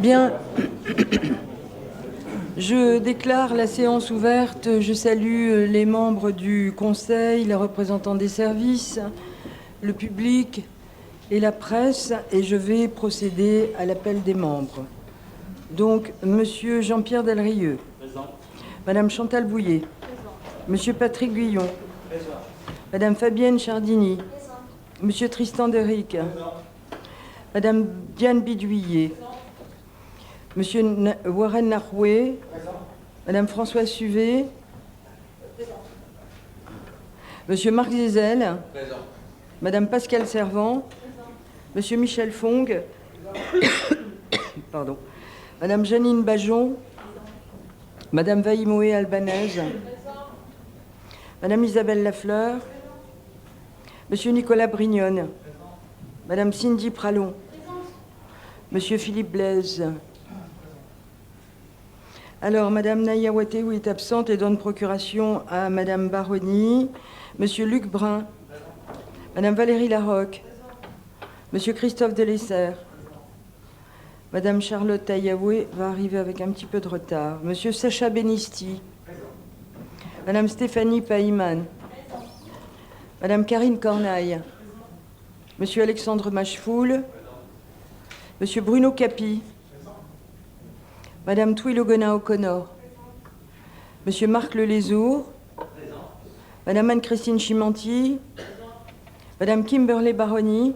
Bien, je déclare la séance ouverte. Je salue les membres du Conseil, les représentants des services, le public et la presse, et je vais procéder à l'appel des membres. Donc, Monsieur Jean-Pierre Delrieux. Présent. Madame Chantal Bouillet. Présent. Monsieur Patrick Guillon. Présent. Madame Fabienne Chardini. Présent. Monsieur Tristan Deric. Présent. Madame Diane Bidouillet. Présent. Monsieur Warren Naroué. Présent. Madame Françoise Suvet. Présent. Monsieur Marc Zézel. Présent. Madame Pascale Servant. Présent. Monsieur Michel Fong. Pardon. Madame Janine Bajon. Présent. Madame Vaïmoé Albanaise. Présent. Madame Isabelle Lafleur. Présent. Monsieur Nicolas Brignone. Présent. Madame Cindy Pralon. Présent. Monsieur Philippe Blaise. Alors, Madame Naïa Watéou est absente et donne procuration à Madame Baroni. Monsieur Luc Brun. Présent. Madame Valérie Larocque. Présent. Monsieur Christophe Delessert. Madame Charlotte Taïaoué va arriver avec un petit peu de retard. Monsieur Sacha Benisti. Présent. Madame Stéphanie Païman. Présent. Madame Karine Cornaille. Présent. Monsieur Alexandre Machefoul. Présent. Monsieur Bruno Capi. Présent. Madame Twilogona O'Connor. Présent. Monsieur Marc Lelézour. Présent. Madame Anne-Christine Chimanti. Présent. Madame Kimberley Baroni.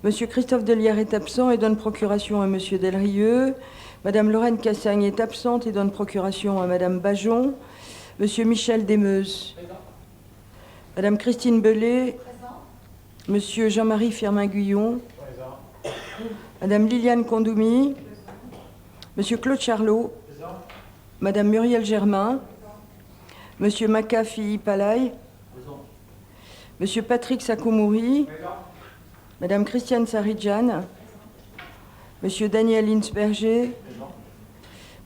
Monsieur Christophe Delière est absent et donne procuration à Monsieur Delrieux. Madame Lorraine Cassagne est absente et donne procuration à Madame Bajon. Monsieur Michel Desmeuses. Présent. Madame Christine Belay. Présent. Monsieur Jean-Marie Firmin-Guyon. Présent. Madame Liliane Condoumi. Présent. Monsieur Claude Charlot. Présent. Madame Muriel Germain. Présent. Monsieur Maka Philippe Alaï. Présent. Monsieur Patrick Sakoumouri. Présent. Madame Christiane Saridjan. Monsieur Daniel Linsberger. Présent.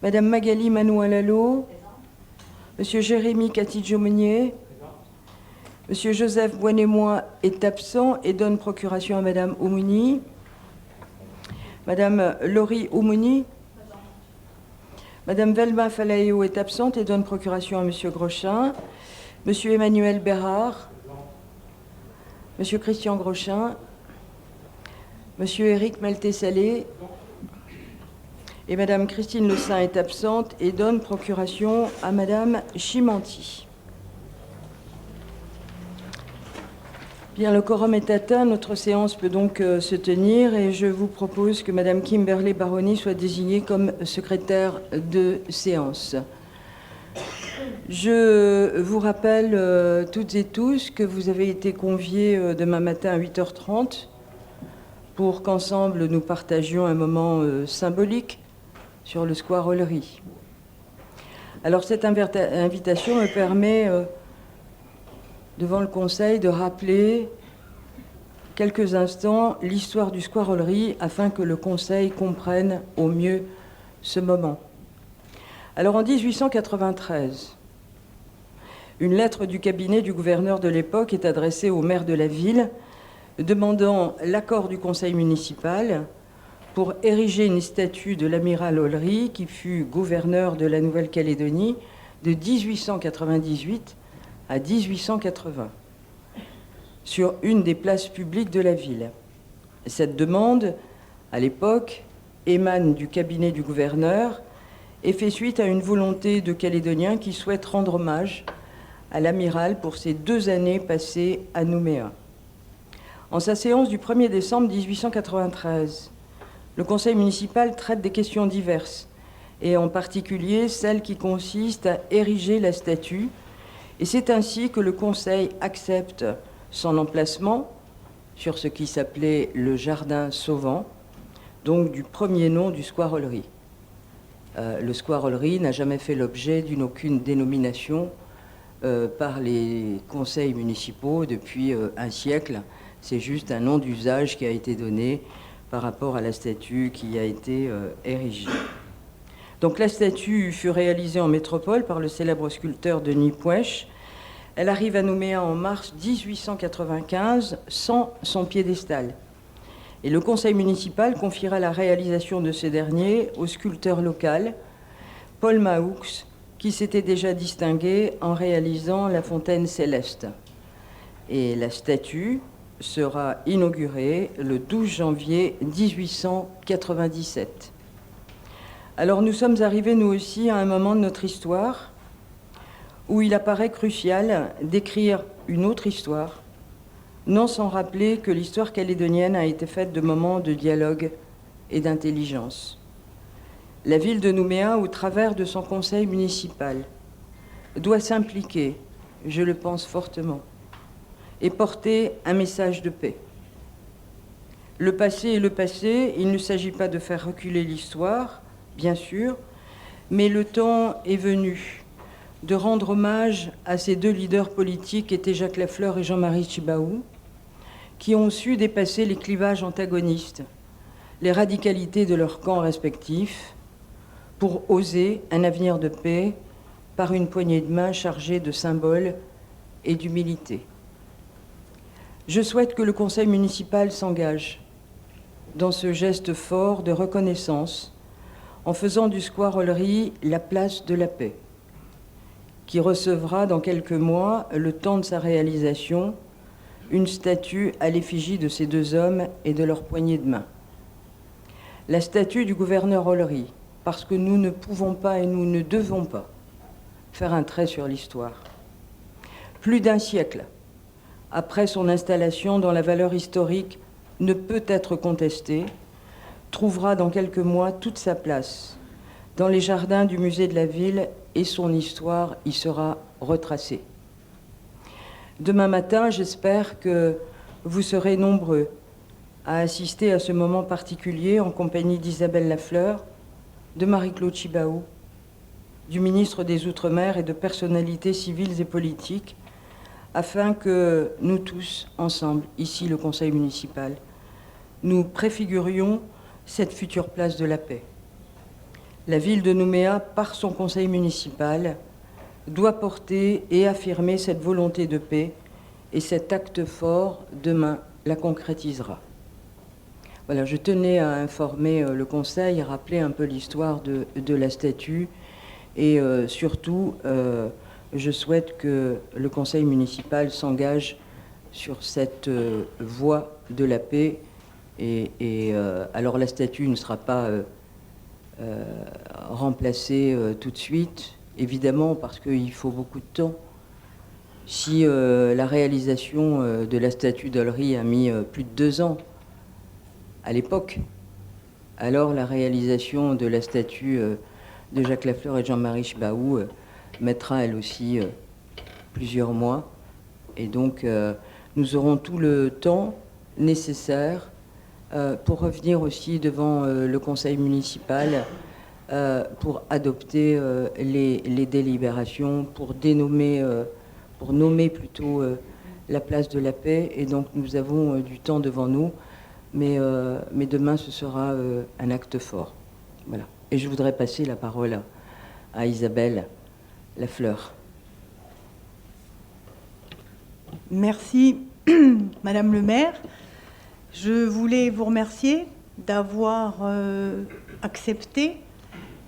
Madame Magali Manoualalo. Monsieur Jérémy Catidjo-Meunier. Monsieur Joseph Boinémois est absent et donne procuration à Madame Oumouni. Madame Laurie Oumouni. Madame Velma Falaéo est absente et donne procuration à Monsieur Grochin. Monsieur Emmanuel Bérard. Monsieur Christian Grochin. Monsieur Éric Melté-Salé et Madame Christine Le Saint est absente et donne procuration à Madame Chimanti. Bien, le quorum est atteint, notre séance peut donc se tenir et je vous propose que Madame Kimberley Baroni soit désignée comme secrétaire de séance. Je vous rappelle toutes et tous que vous avez été conviés demain matin à 8h30 pour qu'ensemble nous partagions un moment symbolique sur le square Ollery. Alors cette invitation me permet, devant le Conseil, de rappeler quelques instants l'histoire du square Ollery afin que le Conseil comprenne au mieux ce moment. Alors en 1893, une lettre du cabinet du gouverneur de l'époque est adressée au maire de la ville demandant l'accord du conseil municipal pour ériger une statue de l'amiral Ollery, qui fut gouverneur de la Nouvelle-Calédonie de 1898 à 1880, sur une des places publiques de la ville. Cette demande, à l'époque, émane du cabinet du gouverneur et fait suite à une volonté de Calédoniens qui souhaitent rendre hommage à l'amiral pour ses 2 années passées à Nouméa. En sa séance du 1er décembre 1893, le conseil municipal traite des questions diverses, et en particulier celle qui consiste à ériger la statue, et c'est ainsi que le conseil accepte son emplacement sur ce qui s'appelait le jardin Sauvant, donc du premier nom du square Ollery. Le square Ollery n'a jamais fait l'objet d'une aucune dénomination par les conseils municipaux depuis un siècle. C'est juste un nom d'usage qui a été donné par rapport à la statue qui a été érigée. Donc la statue fut réalisée en métropole par le célèbre sculpteur Denis Puech. Elle arrive à Nouméa en mars 1895 sans son piédestal. Et le conseil municipal confiera la réalisation de ce dernier au sculpteur local, Paul Mahoux, qui s'était déjà distingué en réalisant la fontaine céleste. Et la statue sera inaugurée le 12 janvier 1897. Alors nous sommes arrivés, nous aussi, à un moment de notre histoire où il apparaît crucial d'écrire une autre histoire, non sans rappeler que l'histoire calédonienne a été faite de moments de dialogue et d'intelligence. La ville de Nouméa, au travers de son conseil municipal, doit s'impliquer, je le pense fortement, et porter un message de paix. Le passé est le passé, il ne s'agit pas de faire reculer l'histoire, bien sûr, mais le temps est venu de rendre hommage à ces deux leaders politiques qu'étaient Jacques Lafleur et Jean-Marie Tjibaou, qui ont su dépasser les clivages antagonistes, les radicalités de leurs camps respectifs, pour oser un avenir de paix par une poignée de main chargée de symboles et d'humilité. Je souhaite que le conseil municipal s'engage dans ce geste fort de reconnaissance en faisant du square Ollery la place de la paix, qui recevra dans quelques mois, le temps de sa réalisation, une statue à l'effigie de ces deux hommes et de leur poignée de main. La statue du gouverneur Ollery, parce que nous ne pouvons pas et nous ne devons pas faire un trait sur l'histoire. Plus d'un siècle après son installation dont la valeur historique ne peut être contestée, trouvera dans quelques mois toute sa place dans les jardins du musée de la ville et son histoire y sera retracée. Demain matin, j'espère que vous serez nombreux à assister à ce moment particulier en compagnie d'Isabelle Lafleur, de Marie-Claude Tjibaou, du ministre des Outre-mer et de personnalités civiles et politiques, afin que nous tous, ensemble, ici le Conseil municipal, nous préfigurions cette future place de la paix. La ville de Nouméa, par son conseil municipal, doit porter et affirmer cette volonté de paix, et cet acte fort, demain, la concrétisera. Voilà, je tenais à informer le Conseil, à rappeler un peu l'histoire de la statue, et surtout, je souhaite que le Conseil municipal s'engage sur cette voie de la paix. Alors la statue ne sera pas remplacée tout de suite, évidemment, parce qu'il faut beaucoup de temps. Si la réalisation de la statue d'Ollery a mis plus de 2 ans à l'époque, alors la réalisation de la statue de Jacques Lafleur et de Jean-Marie Tjibaou mettra elle aussi plusieurs mois. Et donc nous aurons tout le temps nécessaire pour revenir aussi devant le conseil municipal pour adopter les délibérations, pour nommer plutôt la place de la paix. Et donc nous avons du temps devant nous, mais demain ce sera un acte fort. Voilà. Et je voudrais passer la parole à Isabelle Lafleur. Merci, Madame le maire. Je voulais vous remercier d'avoir accepté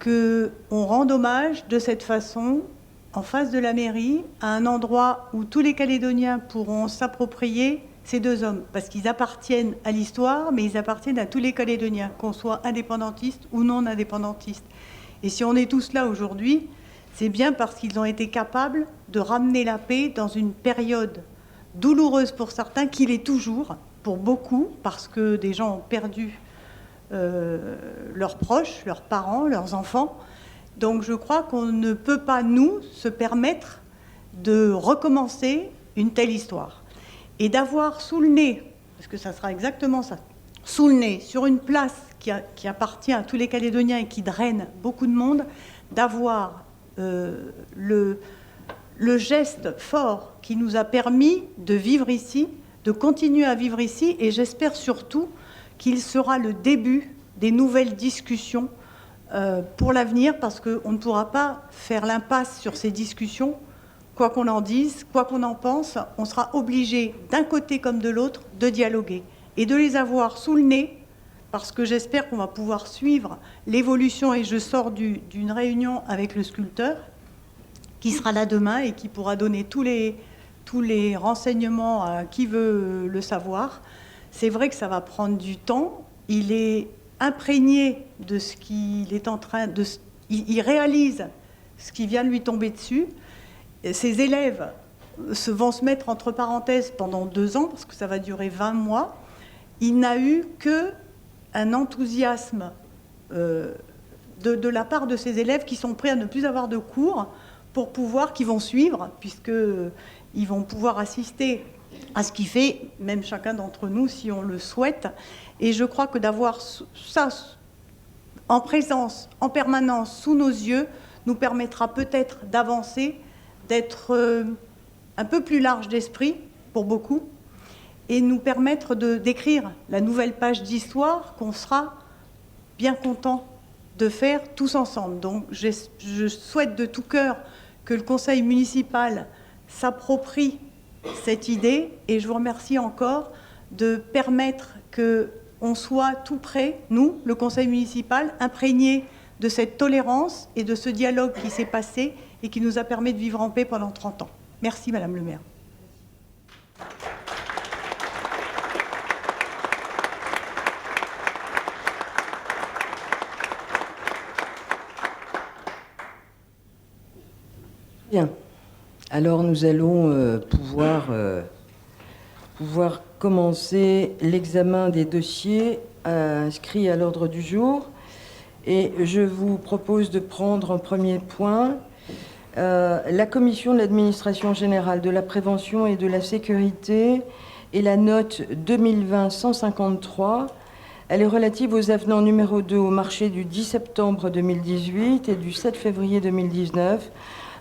qu'on rende hommage de cette façon, en face de la mairie, à un endroit où tous les Calédoniens pourront s'approprier ces deux hommes, parce qu'ils appartiennent à l'histoire, mais ils appartiennent à tous les Calédoniens, qu'on soit indépendantiste ou non indépendantiste. Et si on est tous là aujourd'hui, c'est bien parce qu'ils ont été capables de ramener la paix dans une période douloureuse pour certains, qu'il est toujours pour beaucoup, parce que des gens ont perdu leurs proches, leurs parents, leurs enfants. Donc je crois qu'on ne peut pas, nous, se permettre de recommencer une telle histoire. Et d'avoir sous le nez, parce que ça sera exactement ça, sous le nez, sur une place qui appartient à tous les Calédoniens et qui draine beaucoup de monde, d'avoir le geste fort qui nous a permis de vivre ici, de continuer à vivre ici, et j'espère surtout qu'il sera le début des nouvelles discussions pour l'avenir, parce qu'on ne pourra pas faire l'impasse sur ces discussions. Quoi qu'on en dise, quoi qu'on en pense, on sera obligé, d'un côté comme de l'autre, de dialoguer. et de les avoir sous le nez, parce que j'espère qu'on va pouvoir suivre l'évolution, et je sors d'une réunion avec le sculpteur, qui sera là demain et qui pourra donner tous les renseignements à qui veut le savoir. C'est vrai que ça va prendre du temps. Il est imprégné de ce qu'il est en train de... Il réalise ce qui vient de lui tomber dessus. Ses élèves vont se mettre entre parenthèses pendant 2 ans, parce que ça va durer 20 mois. Il n'a eu qu'un enthousiasme de la part de ses élèves qui sont prêts à ne plus avoir de cours qui vont suivre, puisqu'ils vont pouvoir assister à ce qu'il fait, même chacun d'entre nous, si on le souhaite. Et je crois que d'avoir ça en présence, en permanence, sous nos yeux, nous permettra peut-être d'avancer, d'être un peu plus large d'esprit, pour beaucoup, et nous permettre d'écrire la nouvelle page d'histoire qu'on sera bien content de faire tous ensemble. Donc je souhaite de tout cœur que le conseil municipal s'approprie cette idée, et je vous remercie encore de permettre qu'on soit tout près, nous, le conseil municipal, imprégné de cette tolérance et de ce dialogue qui s'est passé et qui nous a permis de vivre en paix pendant 30 ans. Merci, Madame le maire. Bien. Alors nous allons pouvoir commencer l'examen des dossiers inscrits à l'ordre du jour. Et je vous propose de prendre en premier point la commission de l'administration générale, de la prévention et de la sécurité et la note 2020-153. Elle est relative aux avenants numéro 2 au marché du 10 septembre 2018 et du 7 février 2019,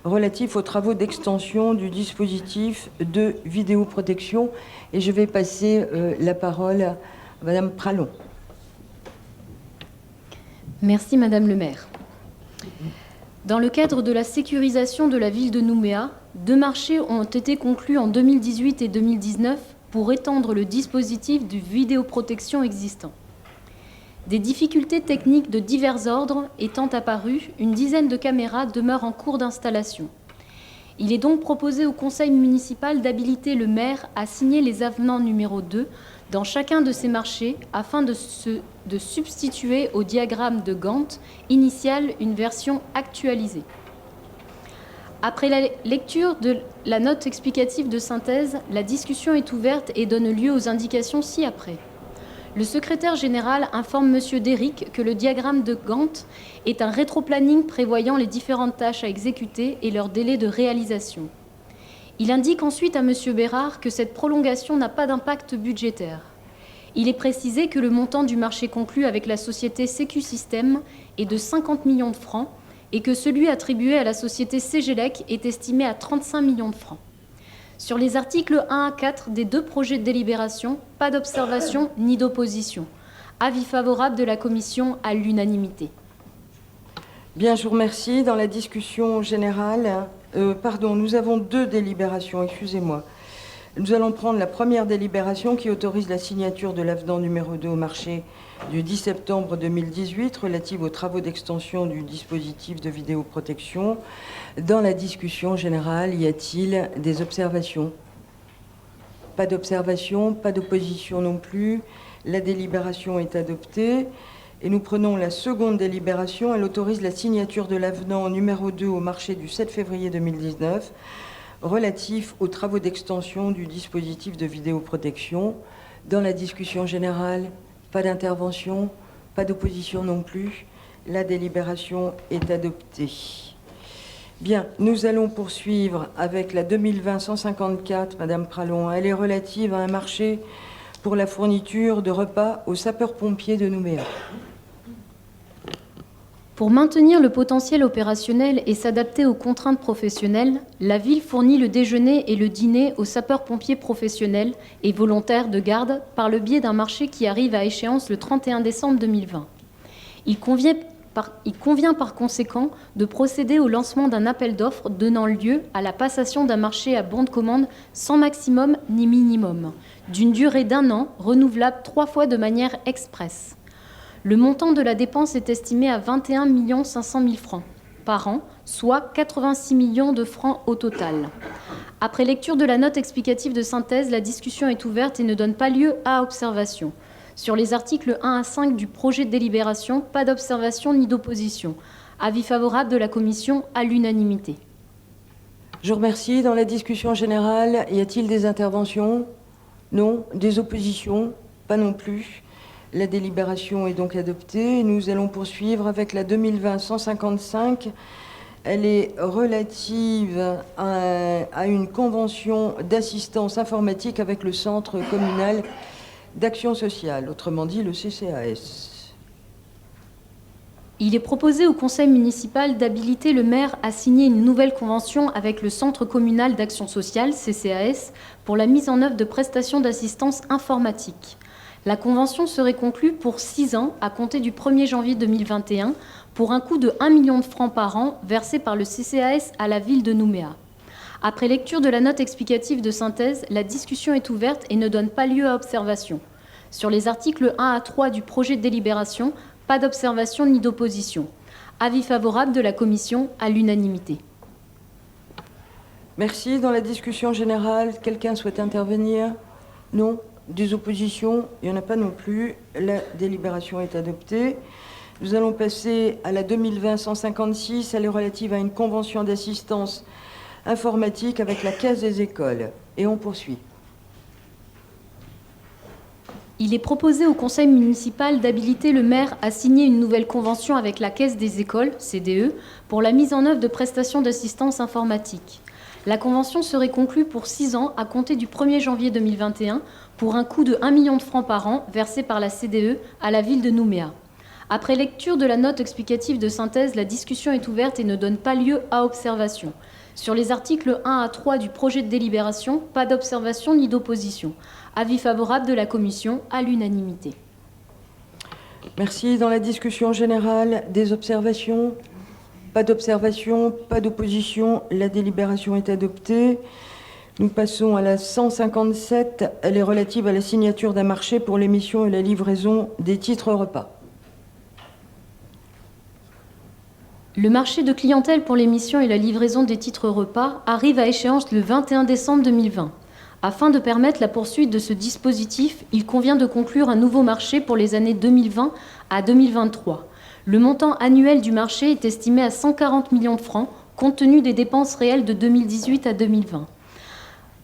relatif aux travaux d'extension du dispositif de vidéoprotection. Et je vais passer la parole à Madame Pralon. Merci Madame le maire. Dans le cadre de la sécurisation de la ville de Nouméa, 2 marchés ont été conclus en 2018 et 2019 pour étendre le dispositif de vidéoprotection existant. Des difficultés techniques de divers ordres étant apparues, une dizaine de caméras demeurent en cours d'installation. Il est donc proposé au conseil municipal d'habiliter le maire à signer les avenants numéro 2 dans chacun de ces marchés afin de substituer au diagramme de Gantt initial une version actualisée. Après la lecture de la note explicative de synthèse, la discussion est ouverte et donne lieu aux indications ci-après. Le secrétaire général informe M. Déric que le diagramme de Gantt est un rétroplanning prévoyant les différentes tâches à exécuter et leur délai de réalisation. Il indique ensuite à M. Bérard que cette prolongation n'a pas d'impact budgétaire. Il est précisé que le montant du marché conclu avec la société Sécu-Système est de 50 millions de francs et que celui attribué à la société Cégélec est estimé à 35 millions de francs. Sur les articles 1 à 4 des 2 projets de délibération, pas d'observation ni d'opposition. Avis favorable de la commission à l'unanimité. Bien, je vous remercie. Dans la discussion générale, nous avons 2 délibérations, excusez-moi. Nous allons prendre la première délibération qui autorise la signature de l'avenant numéro 2 au marché du 10 septembre 2018 relative aux travaux d'extension du dispositif de vidéoprotection. Dans la discussion générale, y a-t-il des observations? Pas d'observation, pas d'opposition non plus. La délibération est adoptée. Et nous prenons la seconde délibération. Elle autorise la signature de l'avenant numéro 2 au marché du 7 février 2019 relatif aux travaux d'extension du dispositif de vidéoprotection. Dans la discussion générale, pas d'intervention, pas d'opposition non plus. La délibération est adoptée. Bien, nous allons poursuivre avec la 2020-154, Madame Pralon. Elle est relative à un marché pour la fourniture de repas aux sapeurs-pompiers de Nouméa. Pour maintenir le potentiel opérationnel et s'adapter aux contraintes professionnelles, la ville fournit le déjeuner et le dîner aux sapeurs-pompiers professionnels et volontaires de garde par le biais d'un marché qui arrive à échéance le 31 décembre 2020. Il convient Il convient par conséquent de procéder au lancement d'un appel d'offres donnant lieu à la passation d'un marché à bon de commande sans maximum ni minimum, d'une durée d'1 an, renouvelable 3 fois de manière expresse. Le montant de la dépense est estimé à 21 500 000 francs par an, soit 86 millions de francs au total. Après lecture de la note explicative de synthèse, la discussion est ouverte et ne donne pas lieu à observation. Sur les articles 1 à 5 du projet de délibération, pas d'observation ni d'opposition. Avis favorable de la commission à l'unanimité. Je vous remercie. Dans la discussion générale, y a-t-il des interventions? Non. Des oppositions? Pas non plus. La délibération est donc adoptée. Nous allons poursuivre avec la 2020-155. Elle est relative à une convention d'assistance informatique avec le Centre communal d'action sociale, autrement dit le CCAS. Il est proposé au conseil municipal d'habiliter le maire à signer une nouvelle convention avec le Centre communal d'action sociale, CCAS, pour la mise en œuvre de prestations d'assistance informatique. La convention serait conclue pour 6 ans à compter du 1er janvier 2021 pour un coût de 1 million de francs par an versé par le CCAS à la ville de Nouméa. Après lecture de la note explicative de synthèse, la discussion est ouverte et ne donne pas lieu à observation. Sur les articles 1 à 3 du projet de délibération, pas d'observation ni d'opposition. Avis favorable de la commission à l'unanimité. Merci. Dans la discussion générale, quelqu'un souhaite intervenir? Non. Des oppositions? Il n'y en a pas non plus. La délibération est adoptée. Nous allons passer à la 2020-156. Elle est relative à une convention d'assistance informatique avec la Caisse des écoles. Et on poursuit. Il est proposé au conseil municipal d'habiliter le maire à signer une nouvelle convention avec la Caisse des écoles, CDE, pour la mise en œuvre de prestations d'assistance informatique. La convention serait conclue pour 6 ans à compter du 1er janvier 2021 pour un coût de 1 million de francs par an versé par la CDE à la ville de Nouméa. Après lecture de la note explicative de synthèse, la discussion est ouverte et ne donne pas lieu à observation. Sur les articles 1 à 3 du projet de délibération, pas d'observation ni d'opposition. Avis favorable de la commission à l'unanimité. Merci. Dans la discussion générale, des observations? Pas d'observation, pas d'opposition. La délibération est adoptée. Nous passons à la 157. Elle est relative à la signature d'un marché pour l'émission et la livraison des titres repas. Le marché de clientèle pour l'émission et la livraison des titres repas arrive à échéance le 21 décembre 2020. Afin de permettre la poursuite de ce dispositif, il convient de conclure un nouveau marché pour les années 2020 à 2023. Le montant annuel du marché est estimé à 140 millions de francs, compte tenu des dépenses réelles de 2018 à 2020.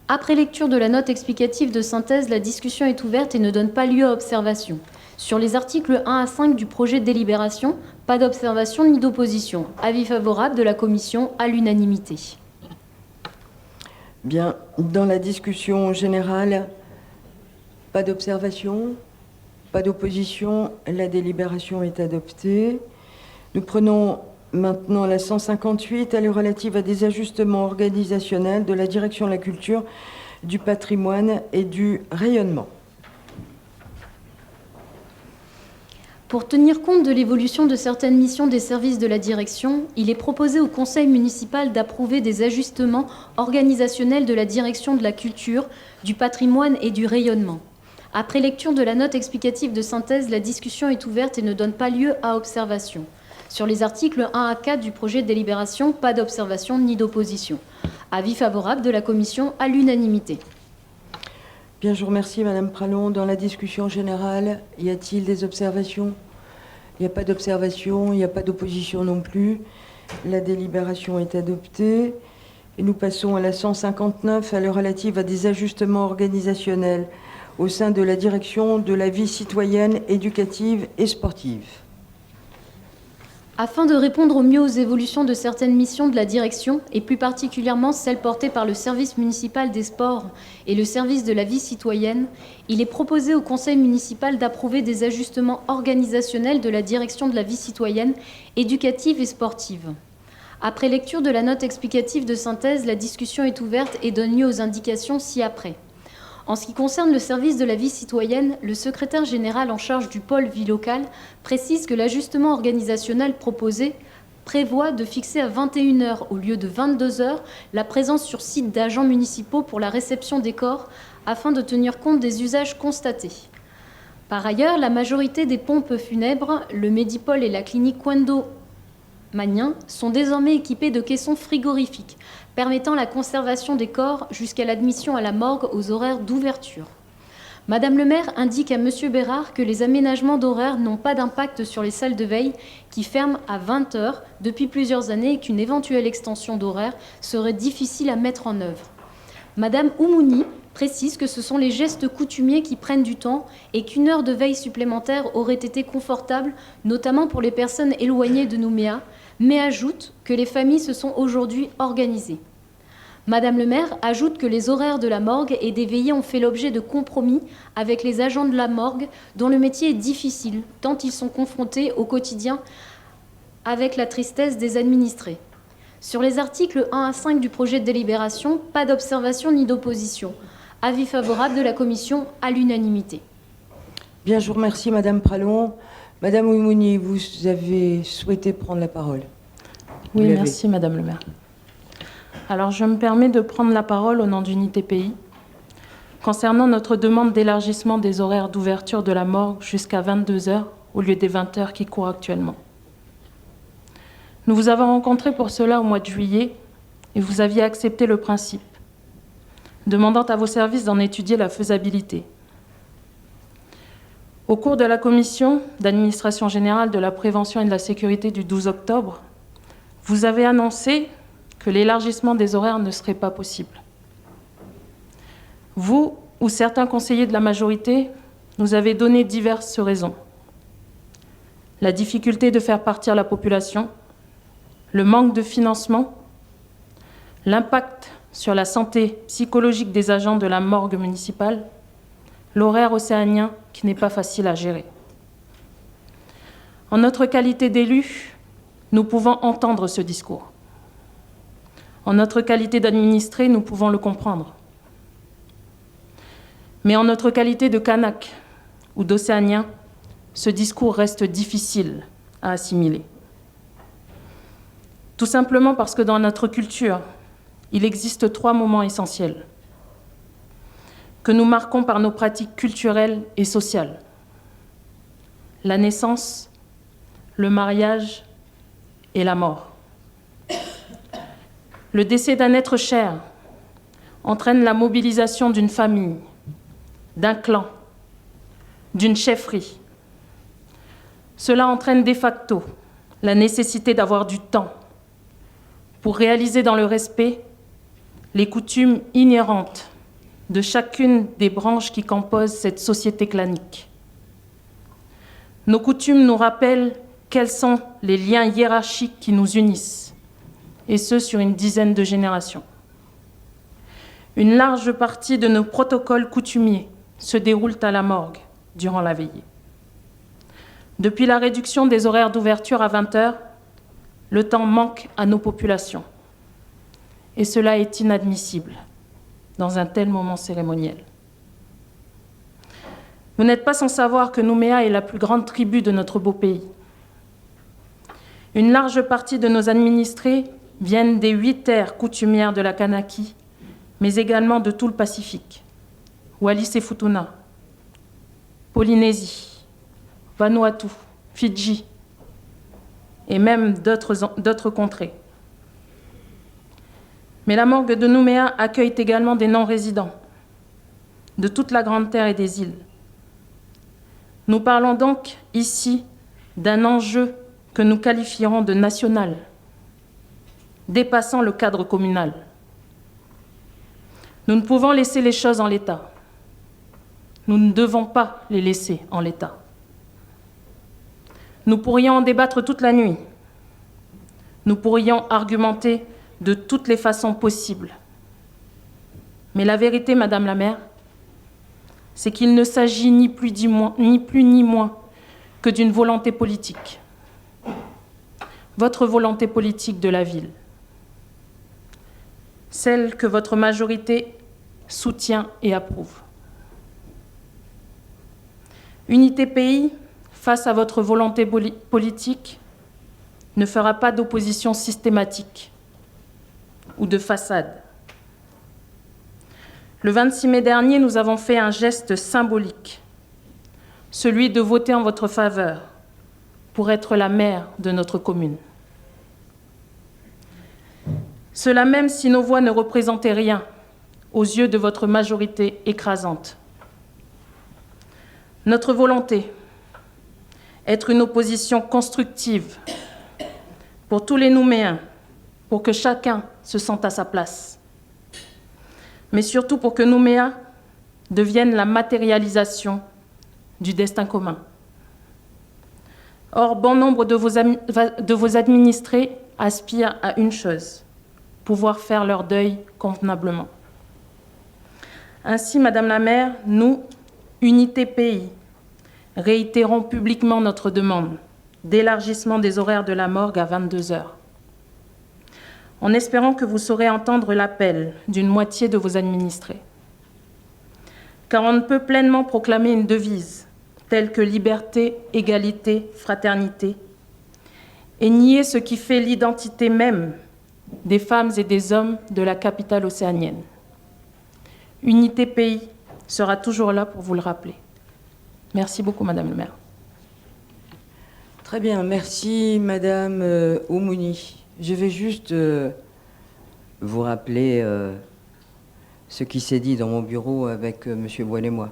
Après lecture de la note explicative de synthèse, la discussion est ouverte et ne donne pas lieu à observation. Sur les articles 1 à 5 du projet de délibération, pas d'observation ni d'opposition. Avis favorable de la commission à l'unanimité. Bien, dans la discussion générale, pas d'observation, pas d'opposition, la délibération est adoptée. Nous prenons maintenant la 158, elle est relative à des ajustements organisationnels de la direction de la culture, du patrimoine et du rayonnement. Pour tenir compte de l'évolution de certaines missions des services de la direction, il est proposé au conseil municipal d'approuver des ajustements organisationnels de la direction de la culture, du patrimoine et du rayonnement. Après lecture de la note explicative de synthèse, la discussion est ouverte et ne donne pas lieu à observation. Sur les articles 1 à 4 du projet de délibération, pas d'observation ni d'opposition. Avis favorable de la commission à l'unanimité. Bien, je vous remercie, Madame Pralon. Dans la discussion générale, y a-t-il des observations? Il n'y a pas d'observation, il n'y a pas d'opposition non plus. La délibération est adoptée. Et nous passons à la 159, elle est relative à des ajustements organisationnels au sein de la direction de la vie citoyenne, éducative et sportive. Afin de répondre au mieux aux évolutions de certaines missions de la direction, et plus particulièrement celles portées par le service municipal des sports et le service de la vie citoyenne, il est proposé au conseil municipal d'approuver des ajustements organisationnels de la direction de la vie citoyenne, éducative et sportive. Après lecture de la note explicative de synthèse, la discussion est ouverte et donne lieu aux indications ci-après. En ce qui concerne le service de la vie citoyenne, le secrétaire général en charge du pôle vie locale précise que l'ajustement organisationnel proposé prévoit de fixer à 21 h au lieu de 22 h la présence sur site d'agents municipaux pour la réception des corps afin de tenir compte des usages constatés. Par ailleurs, la majorité des pompes funèbres, le Médipôle et la clinique Kwendo Magnin sont désormais équipés de caissons frigorifiques permettant la conservation des corps jusqu'à l'admission à la morgue aux horaires d'ouverture. Madame le maire indique à Monsieur Bérard que les aménagements d'horaires n'ont pas d'impact sur les salles de veille qui ferment à 20 h depuis plusieurs années et qu'une éventuelle extension d'horaires serait difficile à mettre en œuvre. Madame Oumouni précise que ce sont les gestes coutumiers qui prennent du temps et qu'une heure de veille supplémentaire aurait été confortable, notamment pour les personnes éloignées de Nouméa, mais ajoute que les familles se sont aujourd'hui organisées. Madame le maire ajoute que les horaires de la morgue et des veillées ont fait l'objet de compromis avec les agents de la morgue dont le métier est difficile, tant ils sont confrontés au quotidien avec la tristesse des administrés. Sur les articles 1 à 5 du projet de délibération, pas d'observation ni d'opposition. Avis favorable de la commission à l'unanimité. Bien, je vous remercie, Madame Pralon. Madame Oumouni, vous avez souhaité prendre la parole. Oui, merci, Madame le maire. Alors, je me permets de prendre la parole au nom d'Unité Pays concernant notre demande d'élargissement des horaires d'ouverture de la morgue jusqu'à 22 h au lieu des 20 h qui courent actuellement. Nous vous avons rencontré pour cela au mois de juillet et vous aviez accepté le principe, demandant à vos services d'en étudier la faisabilité. Au cours de la commission d'administration générale de la prévention et de la sécurité du 12 octobre, vous avez annoncé que l'élargissement des horaires ne serait pas possible. Vous ou certains conseillers de la majorité nous avez donné diverses raisons. La difficulté de faire partir la population, le manque de financement, l'impact sur la santé psychologique des agents de la morgue municipale, l'horaire océanien qui n'est pas facile à gérer. En notre qualité d'élus, nous pouvons entendre ce discours. En notre qualité d'administrés, nous pouvons le comprendre. Mais en notre qualité de Kanak ou d'Océanien, ce discours reste difficile à assimiler. Tout simplement parce que dans notre culture, il existe 3 moments essentiels que nous marquons par nos pratiques culturelles et sociales. La naissance, le mariage et la mort. Le décès d'un être cher entraîne la mobilisation d'une famille, d'un clan, d'une chefferie. Cela entraîne de facto la nécessité d'avoir du temps pour réaliser dans le respect les coutumes inhérentes de chacune des branches qui composent cette société clanique. Nos coutumes nous rappellent quels sont les liens hiérarchiques qui nous unissent, et ce sur une dizaine de générations. Une large partie de nos protocoles coutumiers se déroulent à la morgue durant la veillée. Depuis la réduction des horaires d'ouverture à 20 h, le temps manque à nos populations. Et cela est inadmissible dans un tel moment cérémoniel. Vous n'êtes pas sans savoir que Nouméa est la plus grande tribu de notre beau pays. Une large partie de nos administrés viennent des 8 terres coutumières de la Kanaki, mais également de tout le Pacifique, Wallis et Futuna, Polynésie, Vanuatu, Fidji, et même d'autres contrées. Mais la morgue de Nouméa accueille également des non-résidents de toute la Grande Terre et des îles. Nous parlons donc ici d'un enjeu que nous qualifierons de national, dépassant le cadre communal. Nous ne pouvons laisser les choses en l'état. Nous ne devons pas les laisser en l'état. Nous pourrions en débattre toute la nuit. Nous pourrions argumenter de toutes les façons possibles. Mais la vérité, Madame la maire, c'est qu'il ne s'agit ni plus ni moins que d'une volonté politique. Votre volonté politique de la ville. Celle que votre majorité soutient et approuve. Unité Pays, face à votre volonté politique, ne fera pas d'opposition systématique ou de façade. Le 26 mai dernier, nous avons fait un geste symbolique, celui de voter en votre faveur pour être la maire de notre commune. Cela même si nos voix ne représentaient rien aux yeux de votre majorité écrasante. Notre volonté, être une opposition constructive pour tous les Nouméens, pour que chacun se sente à sa place, mais surtout pour que Nouméa devienne la matérialisation du destin commun. Or, bon nombre de vos administrés aspirent à une chose, pouvoir faire leur deuil convenablement. Ainsi, Madame la maire, nous, Unité Pays, réitérons publiquement notre demande d'élargissement des horaires de la morgue à 22 heures, en espérant que vous saurez entendre l'appel d'une moitié de vos administrés. Car on ne peut pleinement proclamer une devise telle que liberté, égalité, fraternité, et nier ce qui fait l'identité même des femmes et des hommes de la capitale océanienne. Unité Pays sera toujours là pour vous le rappeler. Merci beaucoup, Madame le maire. Très bien, merci Madame Oumouni. Je vais juste vous rappeler ce qui s'est dit dans mon bureau avec Monsieur Boine et moi.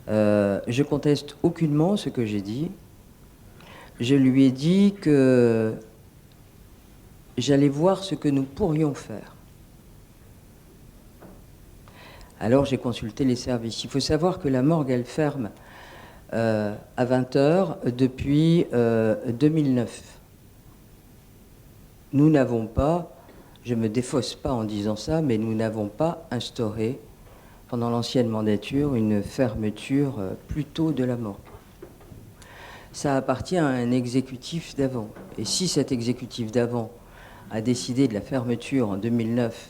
Je conteste aucunement ce que j'ai dit. Je lui ai dit que j'allais voir ce que nous pourrions faire. Alors j'ai consulté les services. Il faut savoir que la morgue, elle ferme à 20h depuis 2009. Nous n'avons pas, je ne me défausse pas en disant ça, mais nous n'avons pas instauré, pendant l'ancienne mandature, une fermeture plus tôt de la morgue. Ça appartient à un exécutif d'avant. Et si cet exécutif d'avant a décidé de la fermeture en 2009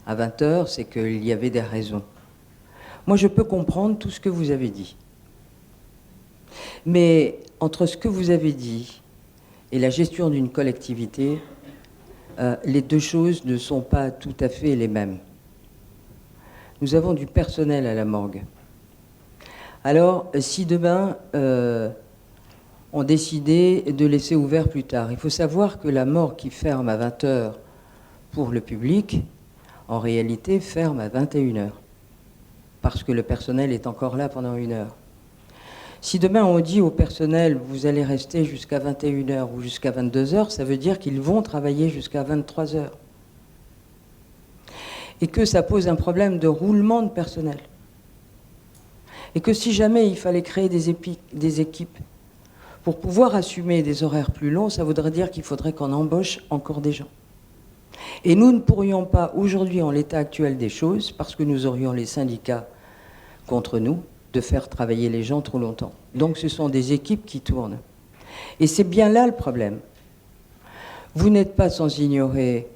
à 20h, c'est qu'il y avait des raisons. Moi, je peux comprendre tout ce que vous avez dit. Mais entre ce que vous avez dit et la gestion d'une collectivité, les deux choses ne sont pas tout à fait les mêmes. Nous avons du personnel à la morgue. Alors, si demain, on décidait de laisser ouvert plus tard, il faut savoir que la morgue qui ferme à 20h pour le public, en réalité, ferme à 21h, parce que le personnel est encore là pendant 1 heure. Si demain on dit au personnel, vous allez rester jusqu'à 21h ou jusqu'à 22h, ça veut dire qu'ils vont travailler jusqu'à 23h. Et que ça pose un problème de roulement de personnel. Et que si jamais il fallait créer des équipes pour pouvoir assumer des horaires plus longs, ça voudrait dire qu'il faudrait qu'on embauche encore des gens. Et nous ne pourrions pas, aujourd'hui, en l'état actuel des choses, parce que nous aurions les syndicats contre nous, de faire travailler les gens trop longtemps. Donc ce sont des équipes qui tournent. Et c'est bien là le problème. Vous n'êtes pas sans ignorer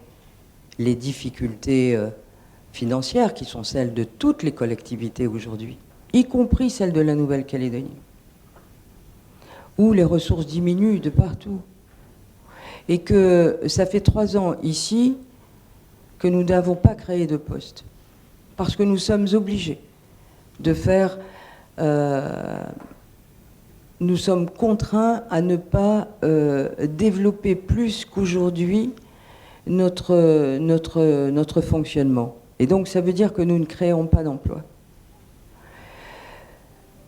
les difficultés financières qui sont celles de toutes les collectivités aujourd'hui, y compris celles de la Nouvelle-Calédonie, où les ressources diminuent de partout. Et que ça fait 3 ans ici que nous n'avons pas créé de poste, parce que nous sommes obligés de faire... nous sommes contraints à ne pas développer plus qu'aujourd'hui notre fonctionnement. Et donc ça veut dire que nous ne créons pas d'emplois.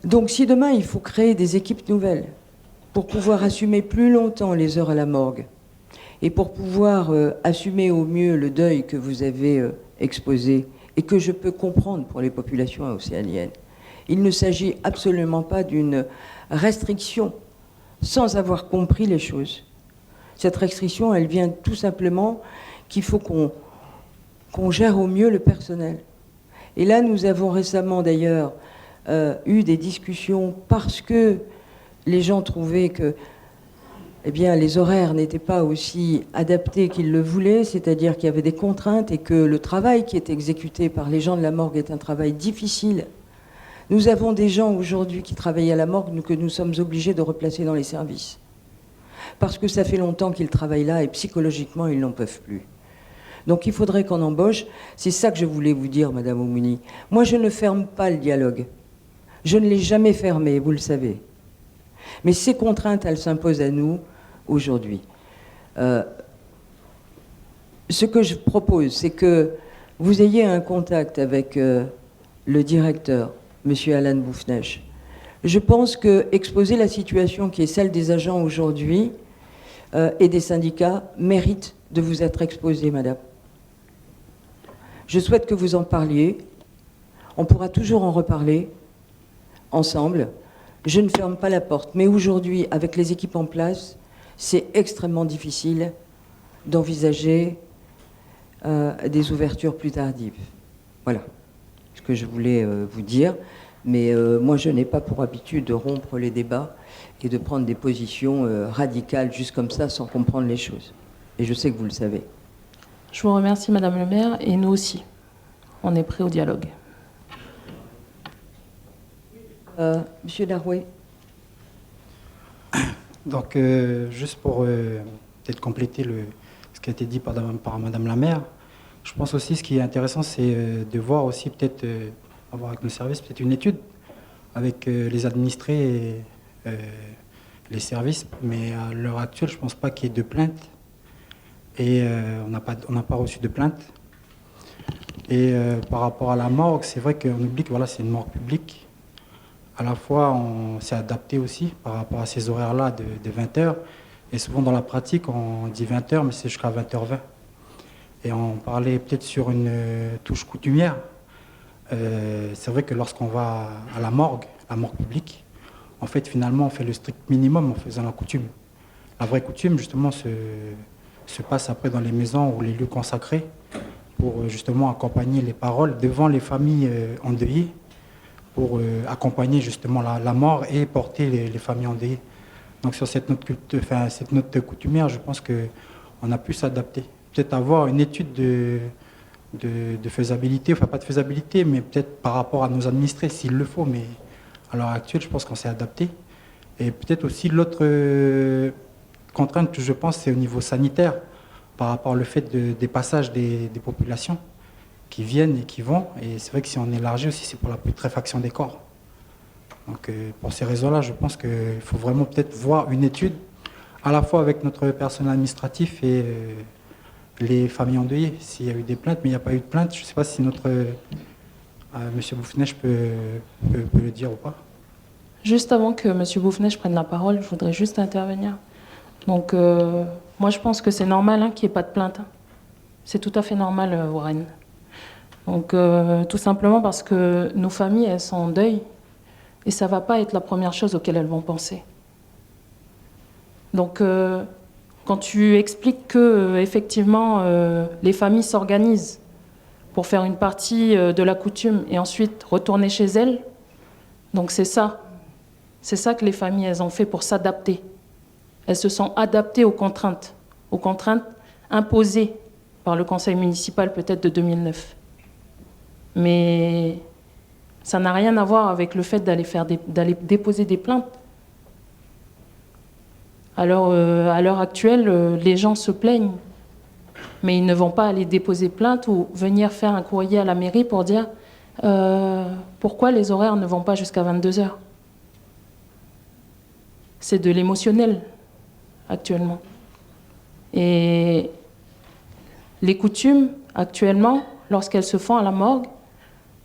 Donc si demain il faut créer des équipes nouvelles pour pouvoir assumer plus longtemps les heures à la morgue et pour pouvoir assumer au mieux le deuil que vous avez exposé et que je peux comprendre pour les populations océaniennes, il ne s'agit absolument pas d'une restriction sans avoir compris les choses. Cette restriction, elle vient tout simplement qu'il faut qu'on gère au mieux le personnel. Et là, nous avons récemment d'ailleurs eu des discussions parce que les gens trouvaient que eh bien, les horaires n'étaient pas aussi adaptés qu'ils le voulaient, c'est-à-dire qu'il y avait des contraintes et que le travail qui est exécuté par les gens de la morgue est un travail difficile. Nous avons des gens aujourd'hui qui travaillent à la morgue que nous sommes obligés de replacer dans les services. Parce que ça fait longtemps qu'ils travaillent là et psychologiquement, ils n'en peuvent plus. Donc il faudrait qu'on embauche. C'est ça que je voulais vous dire, Madame Oumouni. Moi, je ne ferme pas le dialogue. Je ne l'ai jamais fermé, vous le savez. Mais ces contraintes, elles s'imposent à nous aujourd'hui. Ce que je propose, c'est que vous ayez un contact avec le directeur, M. Alan Boufnech. Je pense que exposer la situation qui est celle des agents aujourd'hui et des syndicats mérite de vous être exposé, madame. Je souhaite que vous en parliez. On pourra toujours en reparler ensemble. Je ne ferme pas la porte. Mais aujourd'hui, avec les équipes en place, c'est extrêmement difficile d'envisager des ouvertures plus tardives. Voilà ce que je voulais vous dire. Mais moi, je n'ai pas pour habitude de rompre les débats et de prendre des positions radicales juste comme ça, sans comprendre les choses. Et je sais que vous le savez. Je vous remercie, Madame le maire, et nous aussi. On est prêts au dialogue. Monsieur Darouet. Donc, juste pour peut-être compléter ce qui a été dit par Madame la maire, je pense aussi ce qui est intéressant, c'est de voir aussi peut-être, avoir avec nos services, peut-être une étude avec les administrés et les services. Mais à l'heure actuelle, je ne pense pas qu'il y ait de plainte. Et on n'a pas reçu de plainte. Et par rapport à la morgue, c'est vrai qu'on oublie que voilà, c'est une morgue publique. À la fois, on s'est adapté aussi par rapport à ces horaires-là de 20h. Et souvent dans la pratique, on dit 20h, mais c'est jusqu'à 20h20. Et on parlait peut-être sur une touche coutumière. C'est vrai que lorsqu'on va à la morgue publique, en fait, finalement, on fait le strict minimum en faisant la coutume. La vraie coutume, justement, se passe après dans les maisons ou les lieux consacrés pour justement accompagner les paroles devant les familles endeuillées, pour accompagner justement la mort et porter les familles endeuillées. Donc sur cette note coutumière, je pense qu'on a pu s'adapter. Peut-être avoir une étude de faisabilité, enfin pas de faisabilité, mais peut-être par rapport à nos administrés s'il le faut, mais à l'heure actuelle, je pense qu'on s'est adapté. Et peut-être aussi l'autre contrainte que je pense, c'est au niveau sanitaire, par rapport au fait des passages des populations qui viennent et qui vont. Et c'est vrai que si on élargit aussi, c'est pour la putréfaction des corps. Donc pour ces raisons-là, je pense qu'il faut vraiment peut-être voir une étude, à la fois avec notre personnel administratif et les familles endeuillées, s'il y a eu des plaintes, mais il n'y a pas eu de plainte. Je ne sais pas si notre Monsieur Boufnech peut le dire ou pas. Juste avant que Monsieur Boufnech prenne la parole, je voudrais juste intervenir. Donc, moi, je pense que c'est normal qu'il n'y ait pas de plainte. C'est tout à fait normal, Warren. Donc, tout simplement parce que nos familles, elles sont en deuil. Et ça ne va pas être la première chose auquel elles vont penser. Donc, quand tu expliques que, effectivement, les familles s'organisent pour faire une partie de la coutume et ensuite retourner chez elles, donc c'est ça. C'est ça que les familles, elles ont fait pour s'adapter. Elles se sont adaptées aux contraintes imposées par le conseil municipal peut-être de 2009. Mais ça n'a rien à voir avec le fait d'aller déposer des plaintes. Alors, à l'heure actuelle, les gens se plaignent, mais ils ne vont pas aller déposer plainte ou venir faire un courrier à la mairie pour dire pourquoi les horaires ne vont pas jusqu'à 22h. C'est de l'émotionnel, actuellement. Et les coutumes, actuellement, lorsqu'elles se font à la morgue,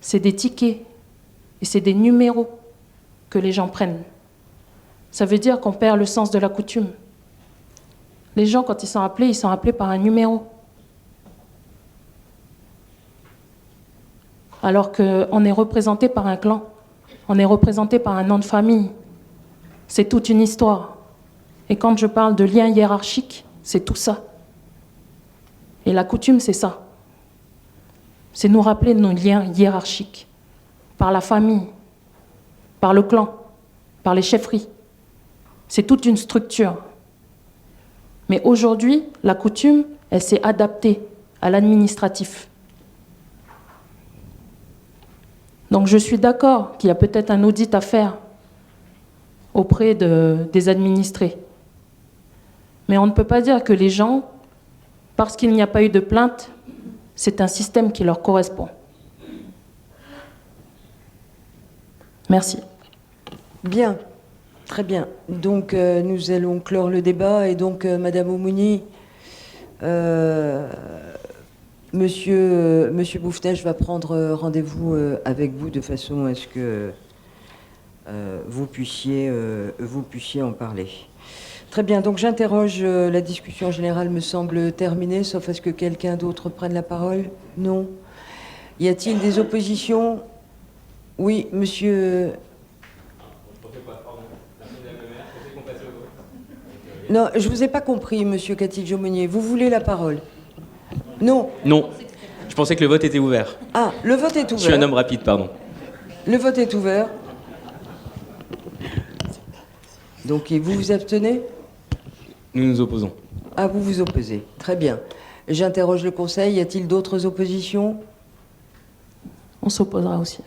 c'est des tickets et c'est des numéros que les gens prennent. Ça veut dire qu'on perd le sens de la coutume. Les gens, quand ils sont appelés par un numéro. Alors qu'on est représenté par un clan, on est représenté par un nom de famille. C'est toute une histoire. Et quand je parle de lien hiérarchique, c'est tout ça. Et la coutume, c'est ça. C'est nous rappeler de nos liens hiérarchiques, par la famille, par le clan, par les chefferies. C'est toute une structure. Mais aujourd'hui, la coutume, elle s'est adaptée à l'administratif. Donc je suis d'accord qu'il y a peut-être un audit à faire auprès des administrés. Mais on ne peut pas dire que les gens, parce qu'il n'y a pas eu de plainte, c'est un système qui leur correspond. Merci. Bien, très bien. Donc nous allons clore le débat et donc Madame Oumouni, Monsieur Bouffnech va prendre rendez-vous avec vous de façon à ce que vous puissiez en parler. Très bien, donc j'interroge, la discussion générale me semble terminée, sauf à ce que quelqu'un d'autre prenne la parole. Non. Y a-t-il des oppositions? Oui, monsieur... Non, je ne vous ai pas compris, monsieur Catillo-Monnier. Vous voulez la parole? Non. Non. Je pensais que le vote était ouvert. Ah, le vote est ouvert. Je suis un homme rapide, pardon. Le vote est ouvert. Donc, et vous vous abstenez? Nous nous opposons. Ah, vous vous opposez. Très bien. J'interroge le Conseil. Y a-t-il d'autres oppositions? On s'opposera aussi.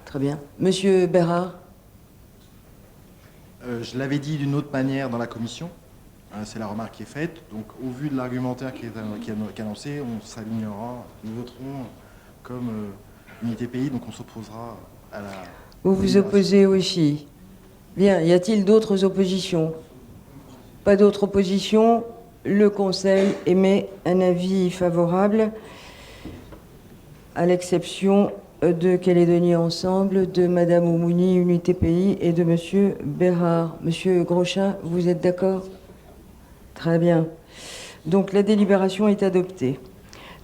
Très bien. Monsieur Bérard? Je l'avais dit d'une autre manière dans la commission. C'est la remarque qui est faite. Donc, au vu de l'argumentaire qui est annoncé, on s'alignera. Nous voterons comme unité pays, donc on s'opposera à la... Vous vous opposez aussi. Bien. Y a-t-il d'autres oppositions? Pas d'autres oppositions. Le Conseil émet un avis favorable, à l'exception de Calédonie Ensemble, de Madame Oumouni, Unité Pays, et de Monsieur Bérard. Monsieur Grochin, vous êtes d'accord? Très bien. Donc la délibération est adoptée.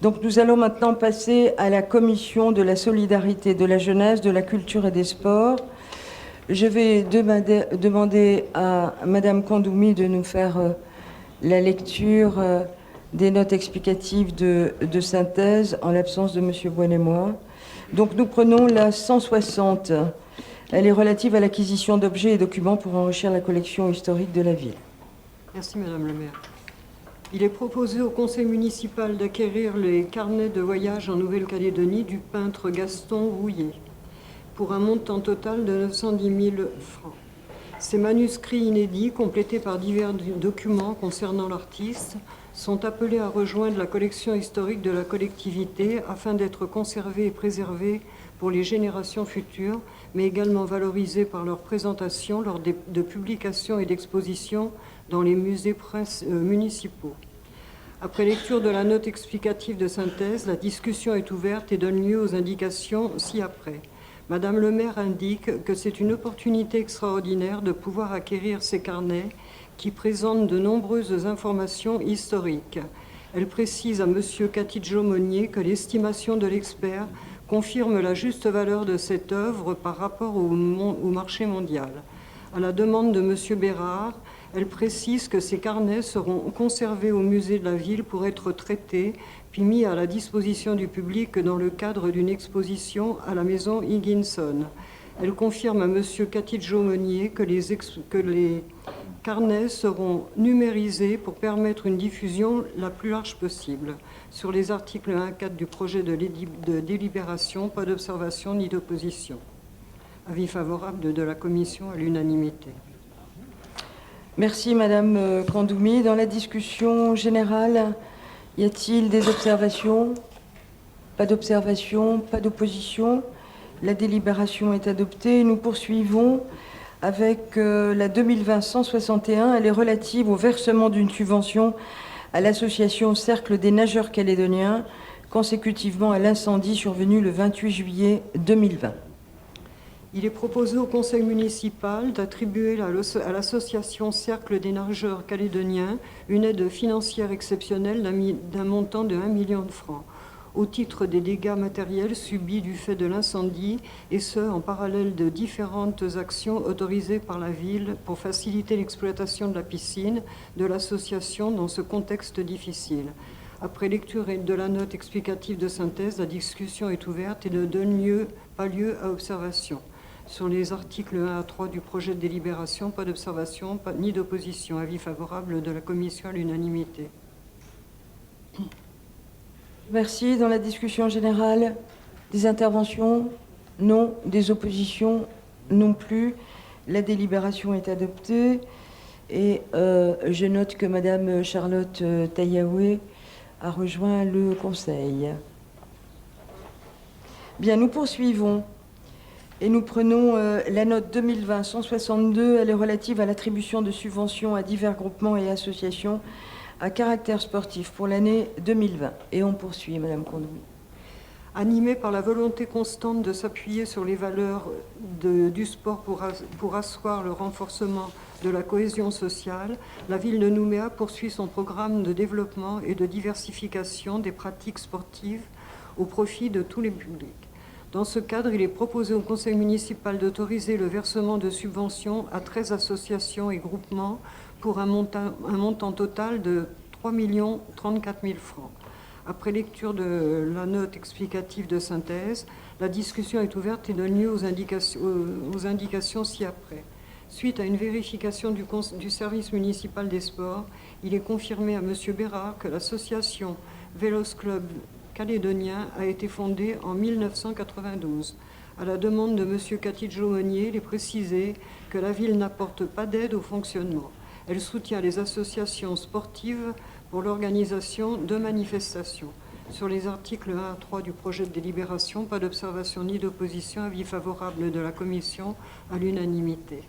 Donc nous allons maintenant passer à la Commission de la solidarité, de la jeunesse, de la culture et des sports. Je vais demander à Madame Kandoumi de nous faire la lecture des notes explicatives de synthèse en l'absence de Monsieur Boinet-Moi. Donc nous prenons la 160. Elle est relative à l'acquisition d'objets et documents pour enrichir la collection historique de la ville. Merci Madame le maire. Il est proposé au conseil municipal d'acquérir les carnets de voyage en Nouvelle-Calédonie du peintre Gaston Rouillet pour un montant total de 910 000 francs. Ces manuscrits inédits, complétés par divers documents concernant l'artiste, sont appelés à rejoindre la collection historique de la collectivité afin d'être conservés et préservés pour les générations futures, mais également valorisés par leur présentation lors de publications et d'expositions dans les musées municipaux. Après lecture de la note explicative de synthèse, la discussion est ouverte et donne lieu aux indications ci-après. Madame le maire indique que c'est une opportunité extraordinaire de pouvoir acquérir ces carnets qui présentent de nombreuses informations historiques. Elle précise à Monsieur Catillo-Monnier que l'estimation de l'expert confirme la juste valeur de cette œuvre par rapport au marché mondial. À la demande de Monsieur Bérard, elle précise que ces carnets seront conservés au musée de la ville pour être traités, puis mis à la disposition du public dans le cadre d'une exposition à la maison Higginson. Elle confirme à Monsieur Catillo-Monnier que les carnets seront numérisés pour permettre une diffusion la plus large possible. Sur les articles 1 à 4 du projet de délibération, pas d'observation ni d'opposition. Avis favorable de la commission à l'unanimité. Merci Madame Kandoumi. Dans la discussion générale, y a-t-il des observations? Pas d'observation, pas d'opposition. La délibération est adoptée. Nous poursuivons avec la 2020-161. Elle est relative au versement d'une subvention à l'association Cercle des nageurs calédoniens, consécutivement à l'incendie survenu le 28 juillet 2020. Il est proposé au conseil municipal d'attribuer à l'association Cercle des nageurs calédoniens une aide financière exceptionnelle d'un montant de 1 million de francs au titre des dégâts matériels subis du fait de l'incendie, et ce, en parallèle de différentes actions autorisées par la ville pour faciliter l'exploitation de la piscine de l'association dans ce contexte difficile. Après lecture de la note explicative de synthèse, la discussion est ouverte et ne donne pas lieu à observation. Sur les articles 1 à 3 du projet de délibération, pas d'observation ni d'opposition. Avis favorable de la commission à l'unanimité. Merci. Dans la discussion générale, des interventions? Non. Des oppositions? Non plus. La délibération est adoptée. Et je note que Madame Charlotte Tayaoué a rejoint le Conseil. Bien, nous poursuivons. Et nous prenons la note 2020-162. Elle est relative à l'attribution de subventions à divers groupements et associations à caractère sportif pour l'année 2020. Et on poursuit, Madame Condouille. Animé par la volonté constante de s'appuyer sur les valeurs du sport pour asseoir le renforcement de la cohésion sociale, la ville de Nouméa poursuit son programme de développement et de diversification des pratiques sportives au profit de tous les publics. Dans ce cadre, il est proposé au conseil municipal d'autoriser le versement de subventions à 13 associations et groupements pour un montant total de 3 034 000 francs. Après lecture de la note explicative de synthèse, la discussion est ouverte et donne lieu aux indications ci-après. Suite à une vérification du service municipal des sports, il est confirmé à M. Bérard que l'association Vélos Club calédonien a été fondée en 1992. À la demande de M. Catidjo-Meunier, il est précisé que la ville n'apporte pas d'aide au fonctionnement. Elle soutient les associations sportives pour l'organisation de manifestations. Sur les articles 1 à 3 du projet de délibération, pas d'observation ni d'opposition, avis favorable de la commission à l'unanimité.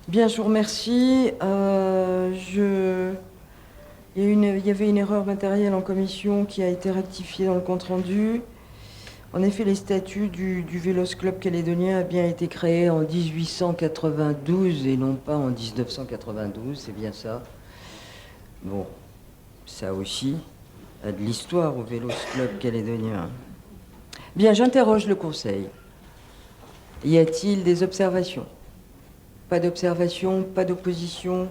Bien, je vous remercie. Il y avait une erreur matérielle en commission qui a été rectifiée dans le compte-rendu. En effet, les statuts du Vélos Club calédonien a bien été créé en 1892 et non pas en 1992, c'est bien ça. Bon, ça aussi a de l'histoire au Vélos Club calédonien. Bien, j'interroge le Conseil. Y a-t-il des observations? Pas d'observation, pas d'opposition.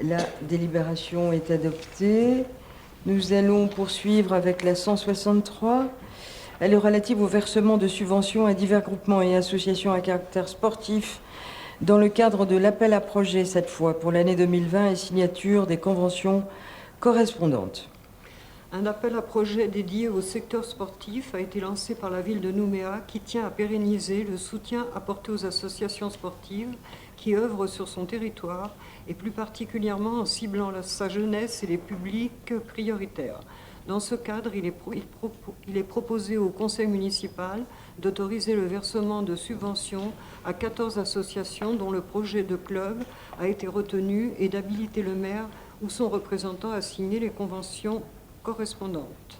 La délibération est adoptée. Nous allons poursuivre avec la 163. Elle est relative au versement de subventions à divers groupements et associations à caractère sportif dans le cadre de l'appel à projet, cette fois, pour l'année 2020 et signature des conventions correspondantes. Un appel à projet dédié au secteur sportif a été lancé par la ville de Nouméa qui tient à pérenniser le soutien apporté aux associations sportives qui œuvrent sur son territoire et plus particulièrement en ciblant sa jeunesse et les publics prioritaires. Dans ce cadre, il est proposé au conseil municipal d'autoriser le versement de subventions à 14 associations dont le projet de club a été retenu et d'habiliter le maire ou son représentant à signer les conventions correspondantes.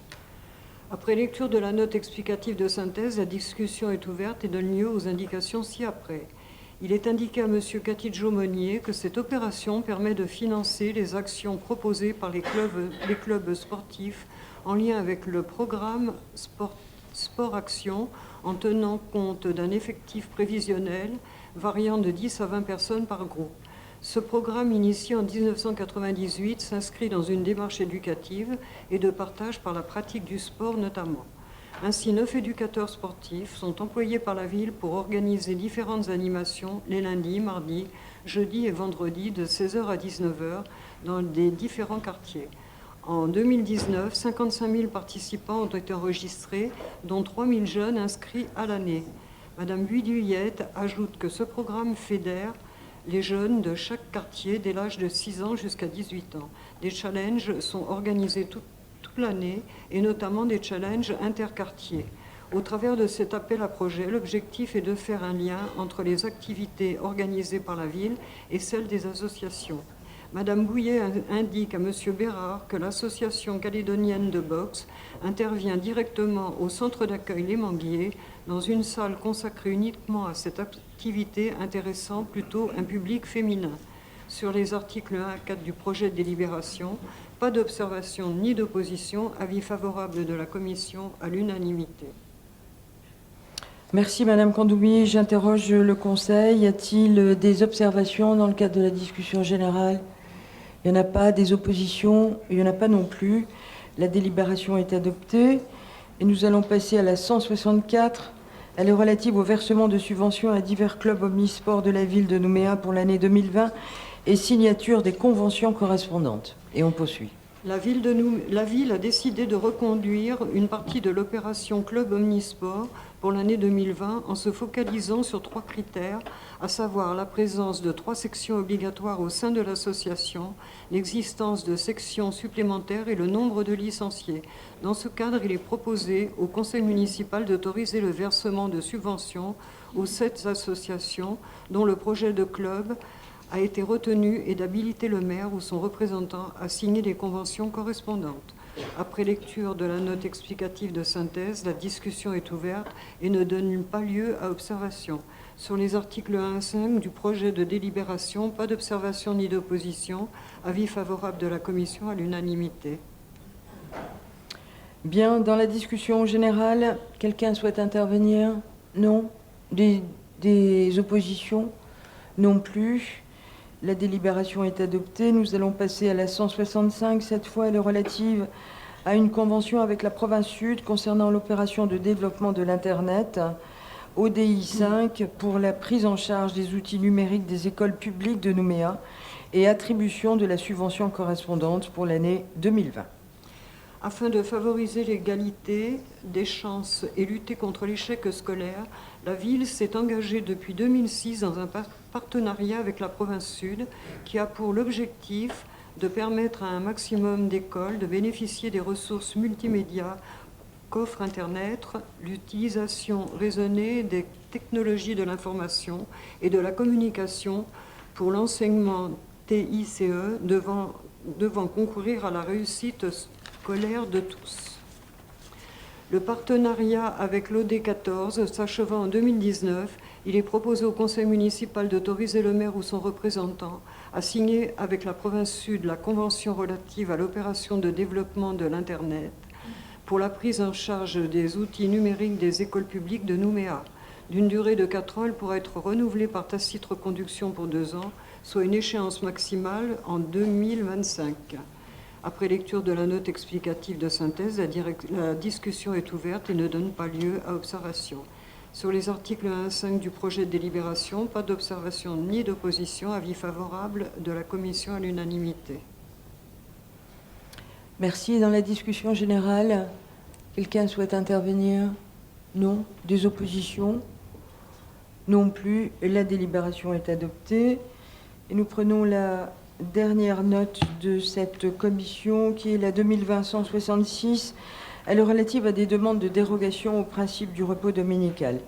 Après lecture de la note explicative de synthèse, la discussion est ouverte et donne lieu aux indications ci-après. Il est indiqué à M. Catidjo-Meunier que cette opération permet de financer les actions proposées par les clubs sportifs en lien avec le programme Sport Action en tenant compte d'un effectif prévisionnel variant de 10 à 20 personnes par groupe. Ce programme, initié en 1998, s'inscrit dans une démarche éducative et de partage par la pratique du sport notamment. Ainsi, 9 éducateurs sportifs sont employés par la ville pour organiser différentes animations les lundis, mardis, jeudis et vendredis de 16h à 19h dans des différents quartiers. En 2019, 55 000 participants ont été enregistrés, dont 3 000 jeunes inscrits à l'année. Madame Buyduyette ajoute que ce programme fédère les jeunes de chaque quartier dès l'âge de 6 ans jusqu'à 18 ans. Des challenges sont organisés toute l'année et notamment des challenges interquartiers. Au travers de cet appel à projet, l'objectif est de faire un lien entre les activités organisées par la ville et celles des associations. Madame Bouillet indique à Monsieur Bérard que l'association calédonienne de boxe intervient directement au centre d'accueil Les Manguiers dans une salle consacrée uniquement à cette activité intéressant plutôt un public féminin. Sur les articles 1 à 4 du projet de délibération, pas d'observation ni d'opposition, avis favorable de la commission à l'unanimité. Merci Madame Condoubi. J'interroge le Conseil. Y a-t-il des observations dans le cadre de la discussion générale? Il n'y en a pas. Des oppositions? Il n'y en a pas non plus. La délibération est adoptée. Et nous allons passer à la 164. Elle est relative au versement de subventions à divers clubs omnisports de la ville de Nouméa pour l'année 2020 et signature des conventions correspondantes. Et on poursuit. La ville a décidé de reconduire une partie de l'opération Club Omnisport pour l'année 2020 en se focalisant sur 3 critères, à savoir la présence de 3 sections obligatoires au sein de l'association, l'existence de sections supplémentaires et le nombre de licenciés. Dans ce cadre, il est proposé au conseil municipal d'autoriser le versement de subventions aux 7 associations dont le projet de club a été retenu et d'habiliter le maire ou son représentant à signer les conventions correspondantes. Après lecture de la note explicative de synthèse, la discussion est ouverte et ne donne pas lieu à observation. Sur les articles 1 à 5 du projet de délibération, pas d'observation ni d'opposition. Avis favorable de la commission à l'unanimité. Bien, dans la discussion générale, quelqu'un souhaite intervenir? Non. Des oppositions? Non plus. La délibération est adoptée. Nous allons passer à la 165. Cette fois, elle est relative à une convention avec la province Sud concernant l'opération de développement de l'Internet, ODI 5, pour la prise en charge des outils numériques des écoles publiques de Nouméa et attribution de la subvention correspondante pour l'année 2020. Afin de favoriser l'égalité des chances et lutter contre l'échec scolaire, la ville s'est engagée depuis 2006 dans un partenariat avec la province Sud qui a pour l'objectif de permettre à un maximum d'écoles de bénéficier des ressources multimédia qu'offre Internet, l'utilisation raisonnée des technologies de l'information et de la communication pour l'enseignement TICE devant concourir à la réussite scolaire de tous. Le partenariat avec l'OD 14 s'achevant en 2019, il est proposé au conseil municipal d'autoriser le maire ou son représentant à signer avec la province Sud la convention relative à l'opération de développement de l'Internet pour la prise en charge des outils numériques des écoles publiques de Nouméa. D'une durée de 4 ans, elle pourra être renouvelée par tacite reconduction pour 2 ans, soit une échéance maximale en 2025. Après lecture de la note explicative de synthèse, la discussion est ouverte et ne donne pas lieu à observation. Sur les articles 1 à 5 du projet de délibération, pas d'observation ni d'opposition, avis favorable de la commission à l'unanimité. Merci. Dans la discussion générale, quelqu'un souhaite intervenir? Non. Des oppositions? Non plus. La délibération est adoptée. Et nous prenons la dernière note de cette commission, qui est la 2020-166. Elle est relative à des demandes de dérogation au principe du repos dominical.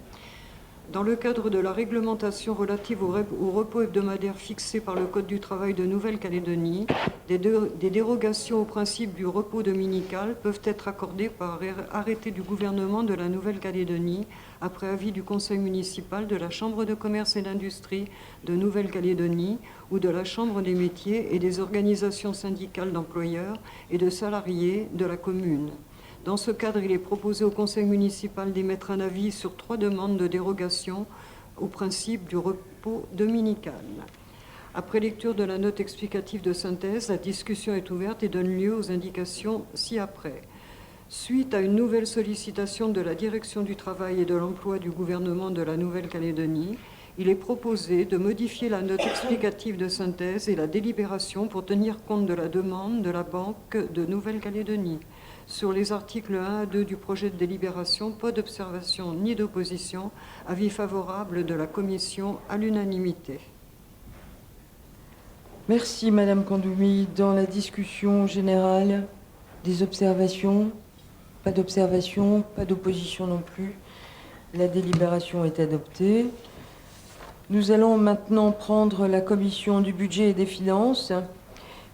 Dans le cadre de la réglementation relative au repos hebdomadaire fixé par le Code du travail de Nouvelle-Calédonie, des dérogations au principe du repos dominical peuvent être accordées par arrêté du gouvernement de la Nouvelle-Calédonie après avis du conseil municipal, de la Chambre de commerce et d'industrie de Nouvelle-Calédonie ou de la Chambre des métiers et des organisations syndicales d'employeurs et de salariés de la commune. Dans ce cadre, il est proposé au conseil municipal d'émettre un avis sur 3 demandes de dérogation au principe du repos dominical. Après lecture de la note explicative de synthèse, la discussion est ouverte et donne lieu aux indications ci-après. Suite à une nouvelle sollicitation de la Direction du travail et de l'emploi du gouvernement de la Nouvelle-Calédonie, il est proposé de modifier la note explicative de synthèse et la délibération pour tenir compte de la demande de la Banque de Nouvelle-Calédonie. Sur les articles 1 à 2 du projet de délibération, pas d'observation ni d'opposition, avis favorable de la commission à l'unanimité. Merci Madame Kandoumi. Dans la discussion générale, des observations? Pas d'observation, pas d'opposition non plus. La délibération est adoptée. Nous allons maintenant prendre la commission du budget et des finances.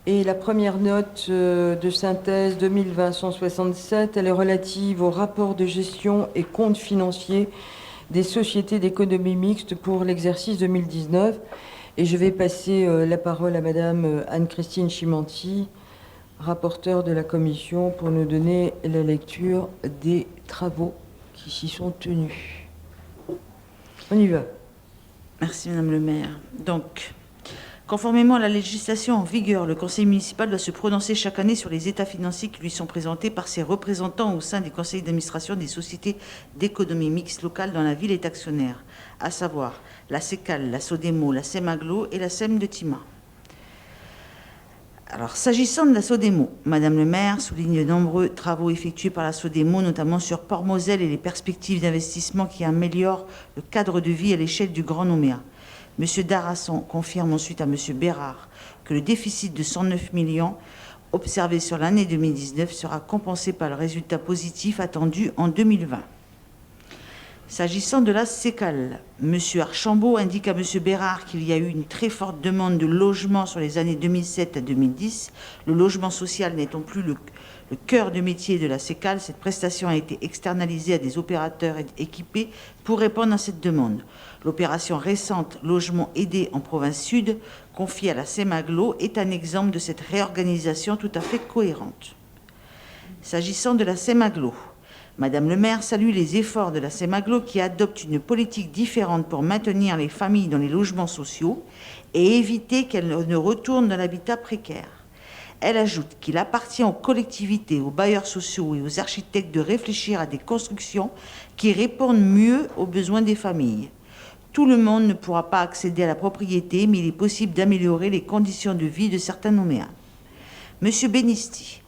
Et la première note de synthèse 2020-167, elle est relative au rapport de gestion et comptes financiers des sociétés d'économie mixte pour l'exercice 2019. Et je vais passer la parole à Madame Anne-Christine Chimanti, rapporteure de la commission, pour nous donner la lecture des travaux qui s'y sont tenus. On y va. Merci Madame le maire. Donc, conformément à la législation en vigueur, le conseil municipal doit se prononcer chaque année sur les états financiers qui lui sont présentés par ses représentants au sein des conseils d'administration des sociétés d'économie mixte locale dont la ville est actionnaire, à savoir la CECAL, la SODEMO, la SEMAGLO et la SEM de Tima. Alors, s'agissant de la SODEMO, Madame le maire souligne de nombreux travaux effectués par la SODEMO, notamment sur Port-Moselle et les perspectives d'investissement qui améliorent le cadre de vie à l'échelle du Grand Nouméa. Monsieur Darasson confirme ensuite à Monsieur Bérard que le déficit de 109 millions observé sur l'année 2019 sera compensé par le résultat positif attendu en 2020. S'agissant de la SECAL, M. Archambault indique à M. Bérard qu'il y a eu une très forte demande de logement sur les années 2007 à 2010. Le logement social n'étant plus le cœur de métier de la SECAL, cette prestation a été externalisée à des opérateurs équipés pour répondre à cette demande. L'opération récente Logement aidé en province sud, confiée à la SEMAGLO, est un exemple de cette réorganisation tout à fait cohérente. S'agissant de la SEMAGLO, Madame le maire salue les efforts de la SEMAGLO qui adopte une politique différente pour maintenir les familles dans les logements sociaux et éviter qu'elles ne retournent dans l'habitat précaire. Elle ajoute qu'il appartient aux collectivités, aux bailleurs sociaux et aux architectes de réfléchir à des constructions qui répondent mieux aux besoins des familles. Tout le monde ne pourra pas accéder à la propriété, mais il est possible d'améliorer les conditions de vie de certains Nouméens. Monsieur Benisti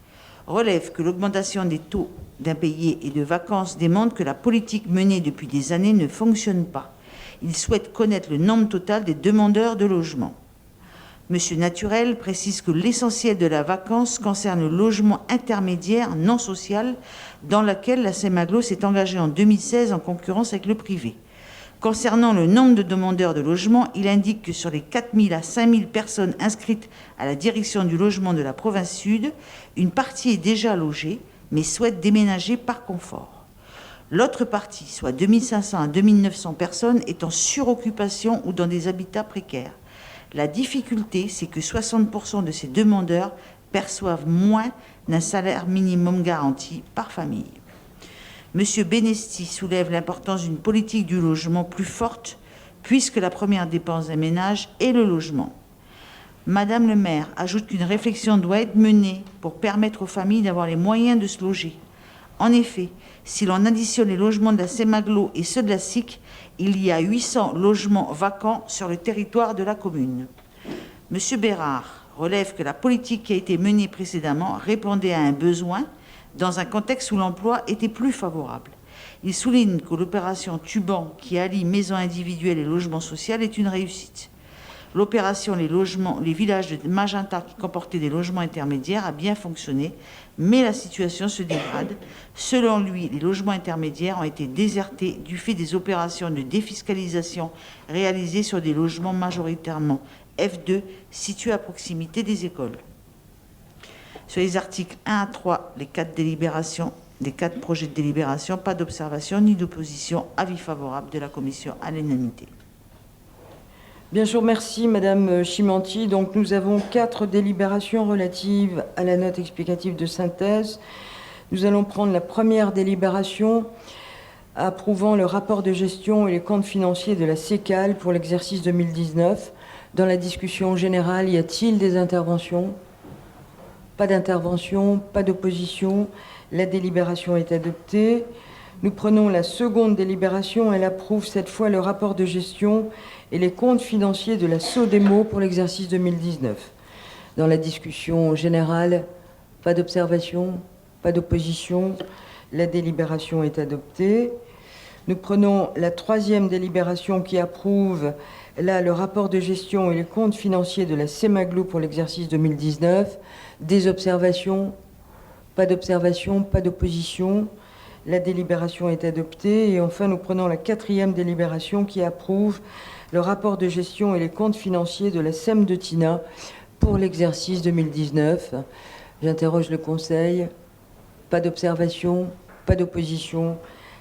relève que l'augmentation des taux d'impayés et de vacances démontre que la politique menée depuis des années ne fonctionne pas. Il souhaite connaître le nombre total des demandeurs de logement. Monsieur Naturel précise que l'essentiel de la vacance concerne le logement intermédiaire non social dans lequel la SEMAGLO s'est engagée en 2016 en concurrence avec le privé. Concernant le nombre de demandeurs de logement, il indique que sur les 4 000 à 5 000 personnes inscrites à la direction du logement de la province sud, une partie est déjà logée, mais souhaite déménager par confort. L'autre partie, soit 2 500 à 2 900 personnes, est en suroccupation ou dans des habitats précaires. La difficulté, c'est que 60% de ces demandeurs perçoivent moins d'un salaire minimum garanti par famille. Monsieur Benesti soulève l'importance d'une politique du logement plus forte, puisque la première dépense d'un ménage est le logement. Madame le maire ajoute qu'une réflexion doit être menée pour permettre aux familles d'avoir les moyens de se loger. En effet, si l'on additionne les logements de la SEMAGLO et ceux de la SIC, il y a 800 logements vacants sur le territoire de la commune. Monsieur Bérard relève que la politique qui a été menée précédemment répondait à un besoin dans un contexte où l'emploi était plus favorable. Il souligne que l'opération Tuban, qui allie maisons individuelles et logements sociaux, est une réussite. L'opération les villages de Magenta, qui comportaient des logements intermédiaires, a bien fonctionné, mais la situation se dégrade. Selon lui, les logements intermédiaires ont été désertés du fait des opérations de défiscalisation réalisées sur des logements majoritairement F2 situés à proximité des écoles. Sur les articles 1 à 3, les 4 projets de délibération, pas d'observation ni d'opposition, avis favorable de la commission à l'unanimité. Bien sûr, merci Madame Chimanti. Donc nous avons 4 délibérations relatives à la note explicative de synthèse. Nous allons prendre la première délibération approuvant le rapport de gestion et les comptes financiers de la SECAL pour l'exercice 2019. Dans la discussion générale, y a-t-il des interventions ? Pas d'intervention, pas d'opposition. La délibération est adoptée. Nous prenons la seconde délibération. Elle approuve cette fois le rapport de gestion et les comptes financiers de la SODEMO pour l'exercice 2019. Dans la discussion générale, pas d'observation, pas d'opposition. La délibération est adoptée. Nous prenons la troisième délibération qui approuve là le rapport de gestion et les comptes financiers de la SEMAGLO pour l'exercice 2019. Des observations, pas d'observation, pas d'opposition. La délibération est adoptée. Et enfin, nous prenons la quatrième délibération qui approuve le rapport de gestion et les comptes financiers de la SEM de Tina pour l'exercice 2019. J'interroge le Conseil. Pas d'observation, pas d'opposition.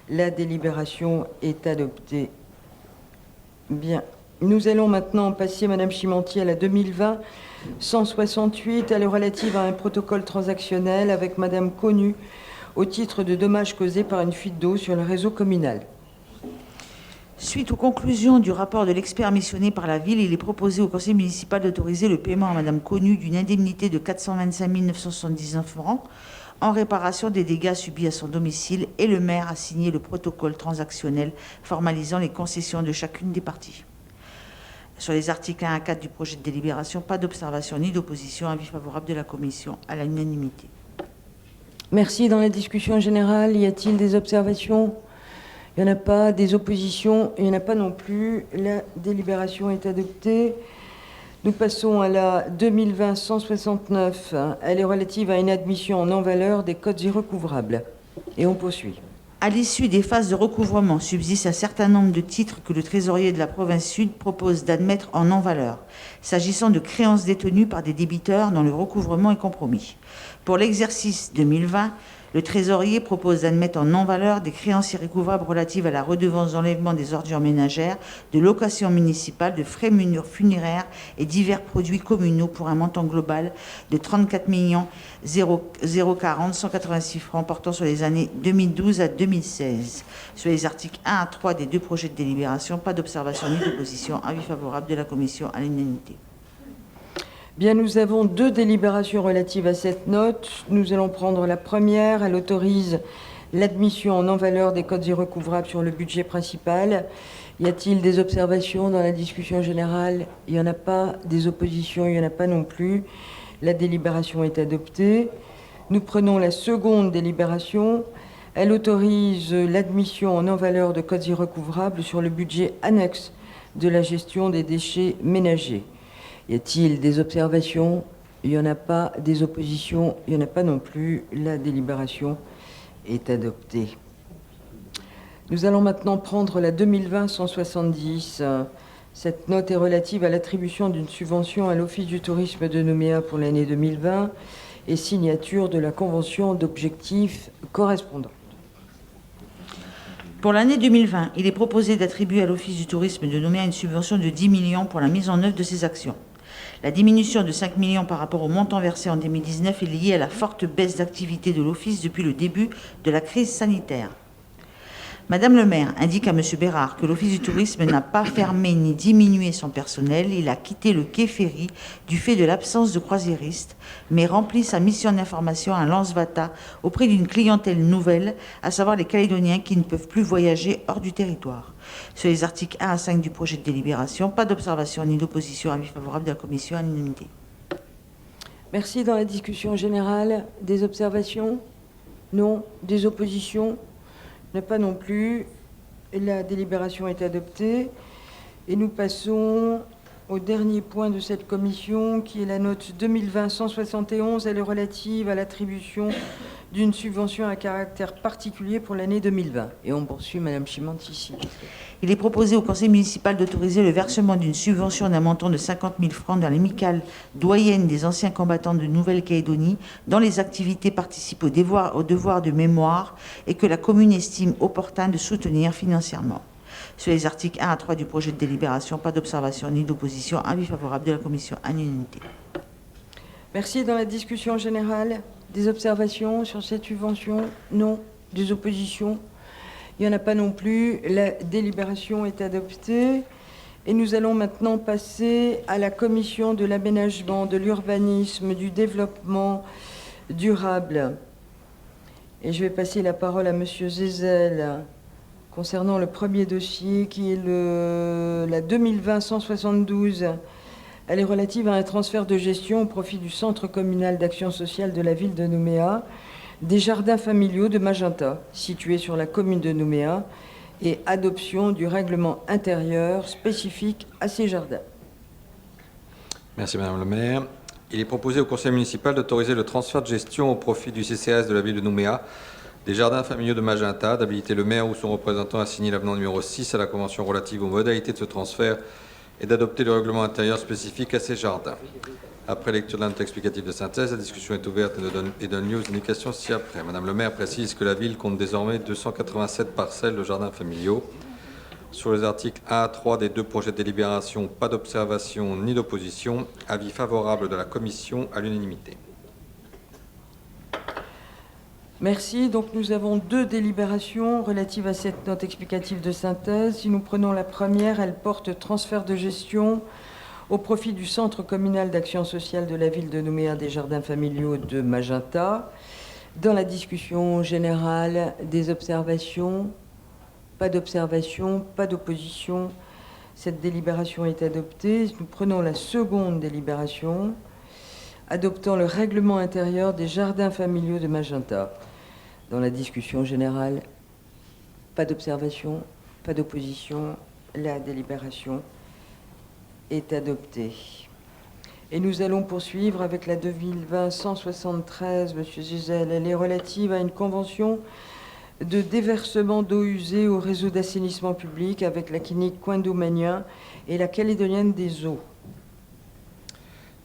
La délibération est adoptée. Bien. Nous allons maintenant passer, Madame Chimanti, à la 2020-168, elle est relative à un protocole transactionnel avec Madame Connu au titre de dommages causés par une fuite d'eau sur le réseau communal. Suite aux conclusions du rapport de l'expert missionné par la ville, il est proposé au conseil municipal d'autoriser le paiement à Madame Connu d'une indemnité de 425 979 francs en réparation des dégâts subis à son domicile, et le maire a signé le protocole transactionnel formalisant les concessions de chacune des parties. Sur les articles 1 à 4 du projet de délibération, pas d'observation ni d'opposition. Avis favorable de la commission à l'unanimité. Merci. Dans la discussion générale, y a-t-il des observations? Il n'y en a pas. Des oppositions? Il n'y en a pas non plus. La délibération est adoptée. Nous passons à la 2020-169. Elle est relative à une admission en non-valeur des codes irrecouvrables. Et on poursuit. À l'issue des phases de recouvrement, subsiste un certain nombre de titres que le trésorier de la province Sud propose d'admettre en non-valeur, s'agissant de créances détenues par des débiteurs dont le recouvrement est compromis. Pour l'exercice 2020, le trésorier propose d'admettre en non-valeur des créances irrécouvrables relatives à la redevance d'enlèvement des ordures ménagères, de location municipale, de frais funéraires et divers produits communaux pour un montant global de 34 040 186 francs portant sur les années 2012 à 2016. Sur les articles 1 à 3 des deux projets de délibération, pas d'observation ni d'opposition. Avis favorable de la commission à l'unanimité. Bien, nous avons deux délibérations relatives à cette note. Nous allons prendre la première. Elle autorise l'admission en non-valeur des codes irrecouvrables sur le budget principal. Y a-t-il des observations dans la discussion générale? Il n'y en a pas. Des oppositions? Il n'y en a pas non plus. La délibération est adoptée. Nous prenons la seconde délibération. Elle autorise l'admission en non-valeur de codes irrecouvrables sur le budget annexe de la gestion des déchets ménagers. Y a-t-il des observations? Il n'y en a pas. Des oppositions? Il n'y en a pas non plus. La délibération est adoptée. Nous allons maintenant prendre la 2020-170. Cette note est relative à l'attribution d'une subvention à l'Office du tourisme de Nouméa pour l'année 2020 et signature de la convention d'objectifs correspondants. Pour l'année 2020, il est proposé d'attribuer à l'Office du tourisme de Nouméa une subvention de 10 millions pour la mise en œuvre de ses actions. La diminution de 5 millions par rapport au montant versé en 2019 est liée à la forte baisse d'activité de l'Office depuis le début de la crise sanitaire. Madame le maire indique à Monsieur Bérard que l'Office du tourisme n'a pas fermé ni diminué son personnel. Il a quitté le quai Ferry du fait de l'absence de croisiéristes, mais remplit sa mission d'information à Lansvata auprès d'une clientèle nouvelle, à savoir les Calédoniens qui ne peuvent plus voyager hors du territoire. Sur les articles 1 à 5 du projet de délibération, pas d'observation ni d'opposition. Avis favorable de la commission à l'unanimité. Merci. Dans la discussion générale, des observations? Non. Des oppositions? Il n'y en a pas non plus. La délibération est adoptée. Et nous passons au dernier point de cette commission, qui est la note 2020-171. Elle est relative à l'attribution d'une subvention à caractère particulier pour l'année 2020. Et on poursuit, Madame Chimanti. Il est proposé au conseil municipal d'autoriser le versement d'une subvention d'un montant de 50 000 francs dans l'amicale doyenne des anciens combattants de Nouvelle-Calédonie, dont les activités participent au devoir de mémoire et que la commune estime opportun de soutenir financièrement. Sur les articles 1 à 3 du projet de délibération, pas d'observation ni d'opposition. Avis favorable de la commission à l'unanimité. Merci. Dans la discussion générale, des observations sur cette subvention? Non. Des oppositions? Il n'y en a pas non plus. La délibération est adoptée. Et nous allons maintenant passer à la commission de l'aménagement, de l'urbanisme, du développement durable. Et je vais passer la parole à Monsieur Zézel concernant le premier dossier qui est la 2020-172. Elle est relative à un transfert de gestion au profit du Centre communal d'action sociale de la ville de Nouméa, des jardins familiaux de Magenta, situés sur la commune de Nouméa, et adoption du règlement intérieur spécifique à ces jardins. Merci Madame le maire. Il est proposé au conseil municipal d'autoriser le transfert de gestion au profit du CCAS de la ville de Nouméa des jardins familiaux de Magenta, d'habiliter le maire ou son représentant à signer l'avenant numéro 6 à la convention relative aux modalités de ce transfert et d'adopter le règlement intérieur spécifique à ces jardins. Après lecture de la note explicative de synthèse, la discussion est ouverte et donne lieu aux indications ci-après. Madame le maire précise que la ville compte désormais 287 parcelles de jardins familiaux. Sur les articles 1 à 3 des deux projets de délibération, pas d'observation ni d'opposition. Avis favorable de la commission à l'unanimité. Merci. Donc nous avons deux délibérations relatives à cette note explicative de synthèse. Si nous prenons la première, elle porte transfert de gestion au profit du Centre communal d'action sociale de la ville de Nouméa des jardins familiaux de Magenta. Dans la discussion générale, des observations? Pas d'observation, pas d'opposition. Cette délibération est adoptée. Nous prenons la seconde délibération, adoptant le règlement intérieur des jardins familiaux de Magenta. Dans la discussion générale, pas d'observation, pas d'opposition. La délibération est adoptée. Et nous allons poursuivre avec la 2020-173, Monsieur Gisèle. Elle est relative à une convention de déversement d'eau usée au réseau d'assainissement public avec la clinique Coindou-Magnin et la Calédonienne des Eaux.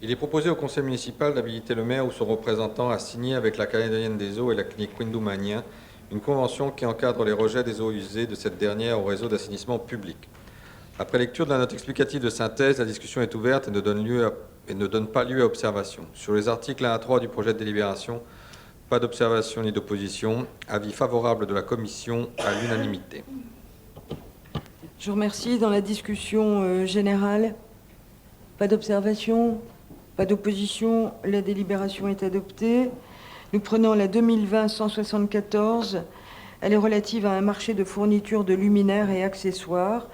Il est proposé au conseil municipal d'habiliter le maire ou son représentant à signer avec la Calédonienne des Eaux et la clinique Coindou-Magnin une convention qui encadre les rejets des eaux usées de cette dernière au réseau d'assainissement public. Après lecture de la note explicative de synthèse, la discussion est ouverte et ne donne pas lieu à observation. Sur les articles 1 à 3 du projet de délibération, pas d'observation ni d'opposition. Avis favorable de la commission à l'unanimité. Je vous remercie. Dans la discussion générale, pas d'observation, pas d'opposition. La délibération est adoptée. Nous prenons la 2020-174. Elle est relative à un marché de fourniture de luminaires et accessoires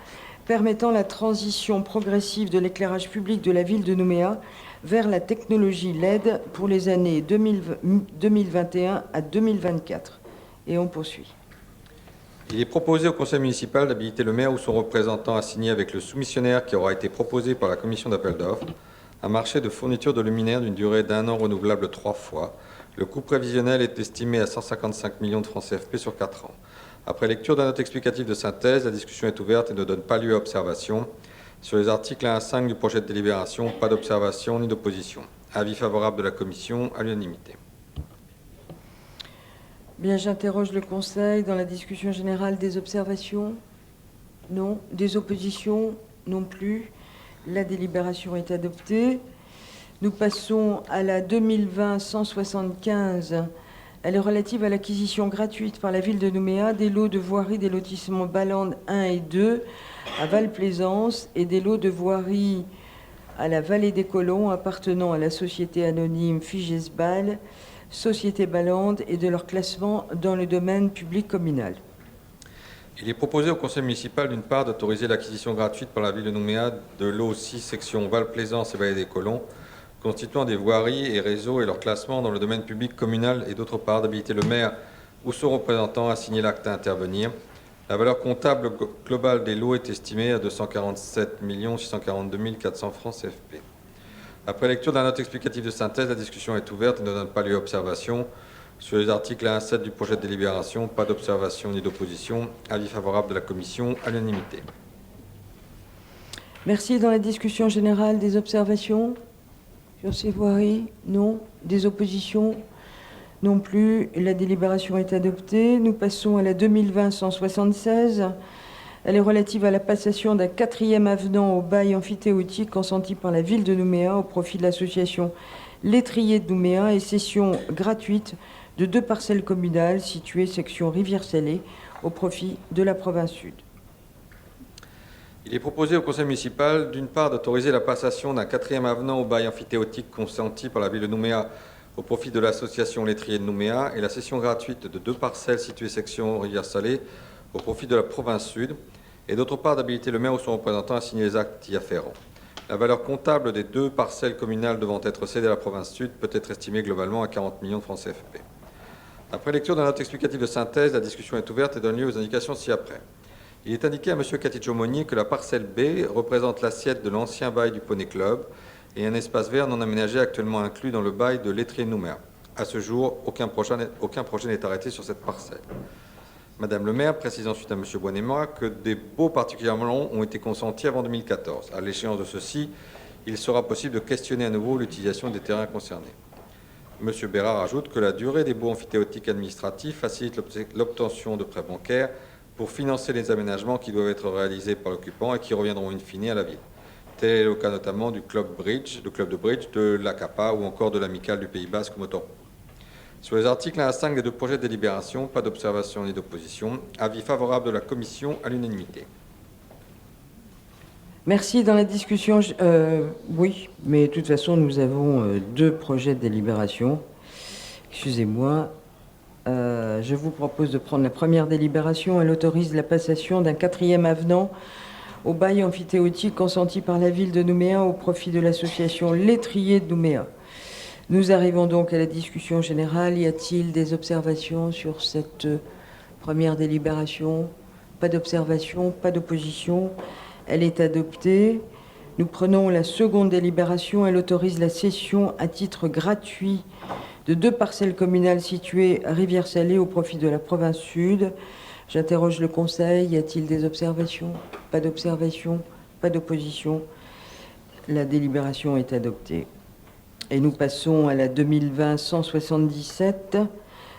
permettant la transition progressive de l'éclairage public de la ville de Nouméa vers la technologie LED pour les années 2021 à 2024. Et on poursuit. Il est proposé au conseil municipal d'habiliter le maire ou son représentant à signer avec le soumissionnaire qui aura été proposé par la commission d'appel d'offres un marché de fourniture de luminaires d'une durée d'1 an renouvelable 3 fois. Le coût prévisionnel est estimé à 155 millions de francs CFP sur 4 ans. Après lecture de la note explicative de synthèse, la discussion est ouverte et ne donne pas lieu à observation. Sur les articles 1 à 5 du projet de délibération, pas d'observation ni d'opposition. Avis favorable de la commission à l'unanimité. Bien, j'interroge le Conseil. Dans la discussion générale, des observations? Non. Des oppositions? Non plus. La délibération est adoptée. Nous passons à la 2020-175. Elle est relative à l'acquisition gratuite par la ville de Nouméa des lots de voirie des lotissements Balande 1 et 2 à Val-Plaisance et des lots de voirie à la Vallée des Colons appartenant à la société anonyme Figesbal, Société Balande et de leur classement dans le domaine public communal. Il est proposé au conseil municipal d'une part d'autoriser l'acquisition gratuite par la ville de Nouméa de lots 6 section Val-Plaisance et Vallée des Colons constituant des voiries et réseaux et leur classement dans le domaine public communal et d'autre part d'habiliter le maire ou son représentant à signer l'acte à intervenir. La valeur comptable globale des lots est estimée à 247 642 400 francs CFP. Après lecture de la note explicative de synthèse, la discussion est ouverte et ne donne pas lieu à observation. Sur les articles 1 à 7 du projet de délibération, pas d'observation ni d'opposition. Avis favorable de la commission à l'unanimité. Merci. Dans la discussion générale, des observations sur ces voiries? Non. Des oppositions? Non plus. La délibération est adoptée. Nous passons à la 2020-176. Elle est relative à la passation d'un 4e avenant au bail amphithéotique consenti par la ville de Nouméa au profit de l'association L'étrier de Nouméa et cession gratuite de 2 parcelles communales situées section Rivière-Salée au profit de la province sud. Il est proposé au conseil municipal, d'une part, d'autoriser la passation d'un 4e avenant au bail amphithéotique consenti par la ville de Nouméa au profit de l'association L'étrier de Nouméa et la cession gratuite de 2 parcelles situées section Rivière-Salée au profit de la province sud, et d'autre part d'habiliter le maire ou son représentant à signer les actes y afférents. La valeur comptable des 2 parcelles communales devant être cédées à la province sud peut être estimée globalement à 40 millions de francs CFP. Après lecture de la note explicative de synthèse, la discussion est ouverte et donne lieu aux indications ci-après. Il est indiqué à M. Catitcho-Monnier que la parcelle B représente l'assiette de l'ancien bail du Poney Club et un espace vert non aménagé actuellement inclus dans le bail de L'étrier de Nouméa. À ce jour, aucun projet n'est arrêté sur cette parcelle. Madame le maire précise ensuite à M. Boinémois que des baux particulièrement longs ont été consentis avant 2014. À l'échéance de ceux-ci, il sera possible de questionner à nouveau l'utilisation des terrains concernés. M. Bérard ajoute que la durée des baux amphithéotiques administratifs facilite l'obtention de prêts bancaires pour financer les aménagements qui doivent être réalisés par l'occupant et qui reviendront in fine à la ville. Tel est le cas notamment du club de bridge, de l'ACAPA ou encore de l'amicale du Pays Basque Motor. Sur les articles 1 à 5 des 2 projets de délibération, pas d'observation ni d'opposition. Avis favorable de la commission à l'unanimité. Merci. Dans la discussion, oui, mais de toute façon, nous avons 2 projets de délibération. Excusez-moi. Je vous propose de prendre la première délibération. Elle autorise la passation d'un 4e avenant au bail amphithéotique consenti par la ville de Nouméa au profit de l'association L'étrier de Nouméa. Nous arrivons donc à la discussion générale. Y a-t-il des observations sur cette première délibération? Pas d'observation, pas d'opposition. Elle est adoptée. Nous prenons la seconde délibération. Elle autorise la cession à titre gratuit de 2 parcelles communales situées à Rivière-Salée au profit de la province sud. J'interroge le Conseil. Y a-t-il des observations? Pas d'observation, pas d'opposition. La délibération est adoptée. Et nous passons à la 2020-177.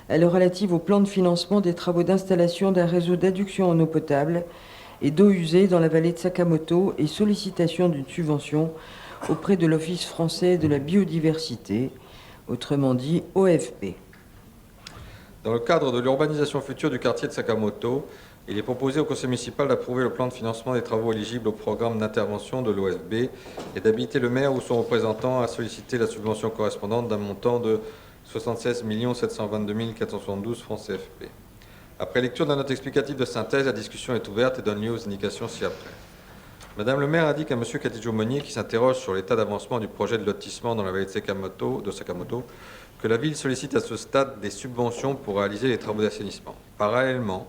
Elle est relative au plan de financement des travaux d'installation d'un réseau d'adduction en eau potable et d'eau usée dans la vallée de Sakamoto et sollicitation d'une subvention auprès de l'Office français de la biodiversité, autrement dit OFB. Dans le cadre de l'urbanisation future du quartier de Sakamoto, il est proposé au conseil municipal d'approuver le plan de financement des travaux éligibles au programme d'intervention de l'OFB et d'habiliter le maire ou son représentant à solliciter la subvention correspondante d'un montant de 76 722 472 francs CFP. Après lecture de la note explicative de synthèse, la discussion est ouverte et donne lieu aux indications ci-après. Madame le maire indique à Monsieur Katijo-Monnier, qui s'interroge sur l'état d'avancement du projet de lotissement dans la vallée de Sakamoto, que la ville sollicite à ce stade des subventions pour réaliser les travaux d'assainissement. Parallèlement,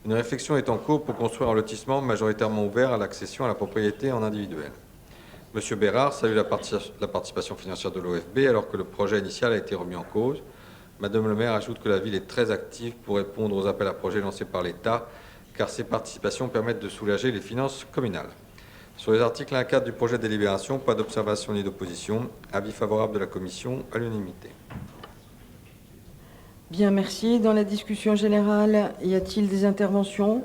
une réflexion est en cours pour construire un lotissement majoritairement ouvert à l'accession à la propriété en individuel. Monsieur Bérard salue la participation financière de l'OFB alors que le projet initial a été remis en cause. Madame le maire ajoute que la ville est très active pour répondre aux appels à projets lancés par l'État, car ces participations permettent de soulager les finances communales. Sur les articles 1 à 4 du projet de délibération, pas d'observation ni d'opposition. Avis favorable de la commission à l'unanimité. Bien, merci. Dans la discussion générale, y a-t-il des interventions?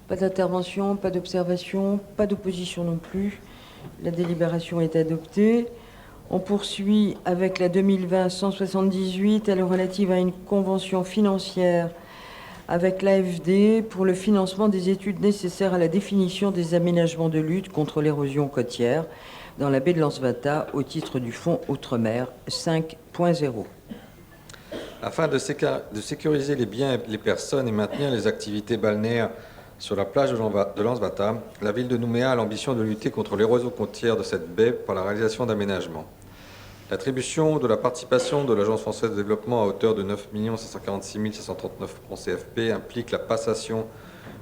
Pas d'intervention, pas d'observation, pas d'opposition non plus. La délibération est adoptée. On poursuit avec la 2020-178, elle est relative à une convention financière avec l'AFD pour le financement des études nécessaires à la définition des aménagements de lutte contre l'érosion côtière dans la baie de Lansvata au titre du Fonds Outre-mer 5.0. Afin de sécuriser les biens et les personnes et maintenir les activités balnéaires sur la plage de Lansvata, la ville de Nouméa a l'ambition de lutter contre l'érosion côtière de cette baie par la réalisation d'aménagements. L'attribution de la participation de l'Agence française de développement à hauteur de 9 546 539 francs CFP implique la passation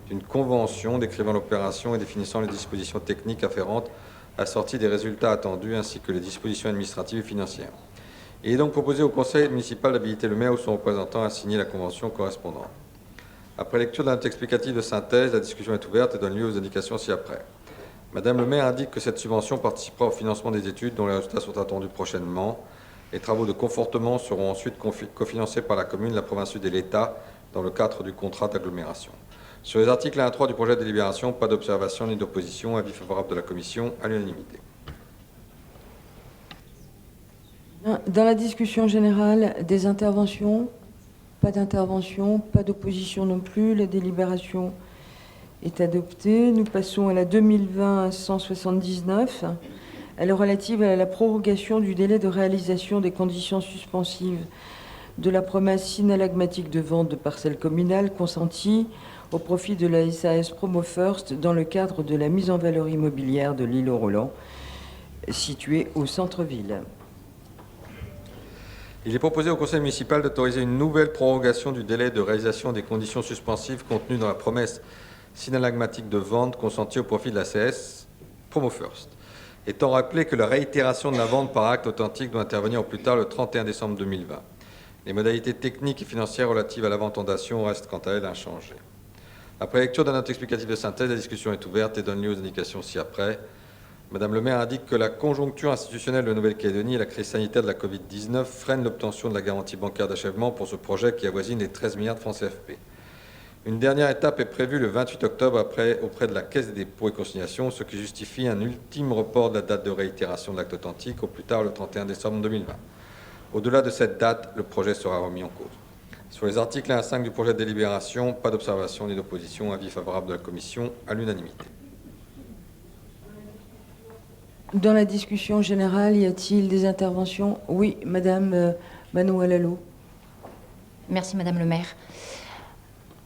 d'une convention décrivant l'opération et définissant les dispositions techniques afférentes assorties des résultats attendus ainsi que les dispositions administratives et financières. Il est donc proposé au conseil municipal d'habiliter le maire ou son représentant à signer la convention correspondante. Après lecture de la note explicative de synthèse, la discussion est ouverte et donne lieu aux indications ci-après. Madame le maire indique que cette subvention participera au financement des études dont les résultats sont attendus prochainement. Les travaux de confortement seront ensuite cofinancés par la commune, la province sud et l'État dans le cadre du contrat d'agglomération. Sur les articles 1 à 3 du projet de délibération, pas d'observation ni d'opposition. Avis favorable de la commission à l'unanimité. Dans la discussion générale, des interventions? Pas d'intervention, pas d'opposition non plus. La délibération est adoptée. Nous passons à la 2020-179. Elle est relative à la prorogation du délai de réalisation des conditions suspensives de la promesse synalagmatique de vente de parcelles communales consentie au profit de la SAS Promo First dans le cadre de la mise en valeur immobilière de l'île aux Roland, située au centre-ville. Il est proposé au conseil municipal d'autoriser une nouvelle prorogation du délai de réalisation des conditions suspensives contenues dans la promesse synalagmatique de vente consentie au profit de la CS Promo First. Étant rappelé que la réitération de la vente par acte authentique doit intervenir au plus tard le 31 décembre 2020. Les modalités techniques et financières relatives à la vente en dation restent quant à elles inchangées. Après lecture de la note explicative de synthèse, la discussion est ouverte et donne lieu aux indications ci-après. Madame le maire indique que la conjoncture institutionnelle de Nouvelle-Calédonie et la crise sanitaire de la Covid-19 freinent l'obtention de la garantie bancaire d'achèvement pour ce projet qui avoisine les 13 milliards de francs CFP. Une dernière étape est prévue le 28 octobre auprès de la Caisse des dépôts et consignations, ce qui justifie un ultime report de la date de réitération de l'acte authentique au plus tard le 31 décembre 2020. Au-delà de cette date, le projet sera remis en cause. Sur les articles 1 à 5 du projet de délibération, pas d'observation ni d'opposition, avis favorable de la commission à l'unanimité. Dans la discussion générale, y a-t-il des interventions? Oui, Madame Manou Alalo. Merci, Madame le maire.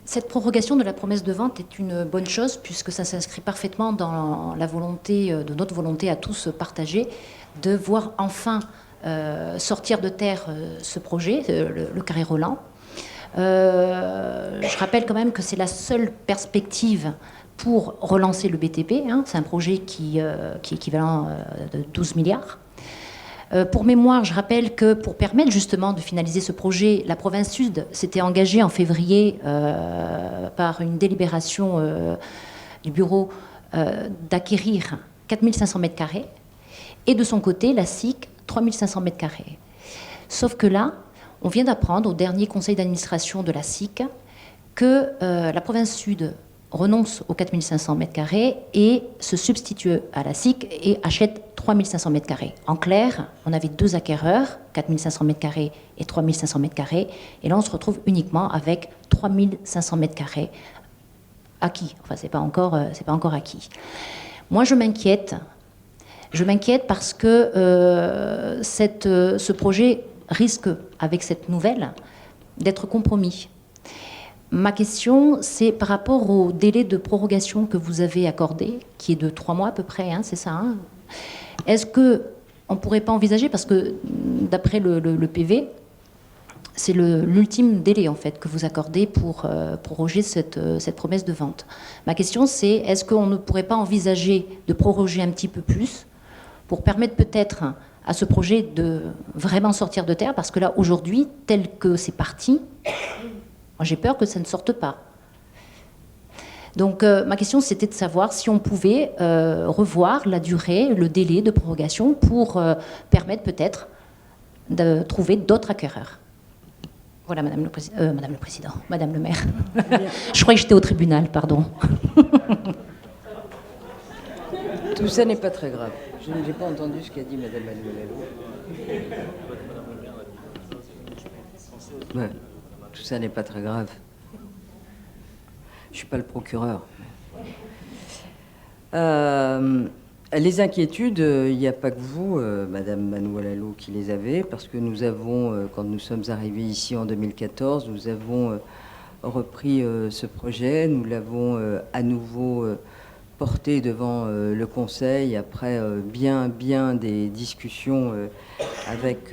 Cette prorogation de la promesse de vente est une bonne chose puisque ça s'inscrit parfaitement dans la volonté, de notre volonté à tous partagée, de voir enfin sortir de terre ce projet, le Carré Roland. Je rappelle quand même que c'est la seule perspective pour relancer le BTP. Hein. C'est un projet qui est équivalent de 12 milliards. Pour mémoire, je rappelle que pour permettre justement de finaliser ce projet, la province Sud s'était engagée en février par une délibération du bureau d'acquérir 4500 mètres carrés et de son côté, la SIC, 3500 mètres carrés. Sauf que là, on vient d'apprendre au dernier conseil d'administration de la SIC que la province Sud renonce aux 4500 mètres carrés et se substitue à la SIC et achète 3500 mètres carrés. En clair, on avait deux acquéreurs, 4500 mètres carrés et 3500 mètres carrés, et là on se retrouve uniquement avec 3500 mètres carrés acquis. Enfin, c'est pas encore acquis. Moi, je m'inquiète. Je m'inquiète parce que ce projet risque, avec cette nouvelle, d'être compromis. Ma question, c'est par rapport au délai de prorogation que vous avez accordé, qui est de 3 mois à peu près, hein, c'est ça, hein. Est-ce qu'on ne pourrait pas envisager, parce que d'après le PV, c'est l'ultime délai en fait que vous accordez pour proroger cette promesse de vente. Ma question, c'est est-ce qu'on ne pourrait pas envisager de proroger un petit peu plus pour permettre peut-être à ce projet de vraiment sortir de terre, parce que là, aujourd'hui, tel que c'est parti, j'ai peur que ça ne sorte pas. Donc, ma question, c'était de savoir si on pouvait revoir la durée, le délai de prorogation pour permettre peut-être de trouver d'autres acquéreurs. Voilà, Madame le Président, Madame le maire. Je croyais que j'étais au tribunal, pardon. Tout ça n'est pas très grave. Je n'ai pas entendu ce qu'a dit Madame Manuel. Ouais. Tout ça n'est pas très grave. Je ne suis pas le procureur. Les inquiétudes, il n'y a pas que vous, Madame Manoualalo, qui les avez, parce que nous avons, quand nous sommes arrivés ici en 2014, nous avons repris ce projet, nous l'avons à nouveau porté devant le Conseil après bien des discussions avec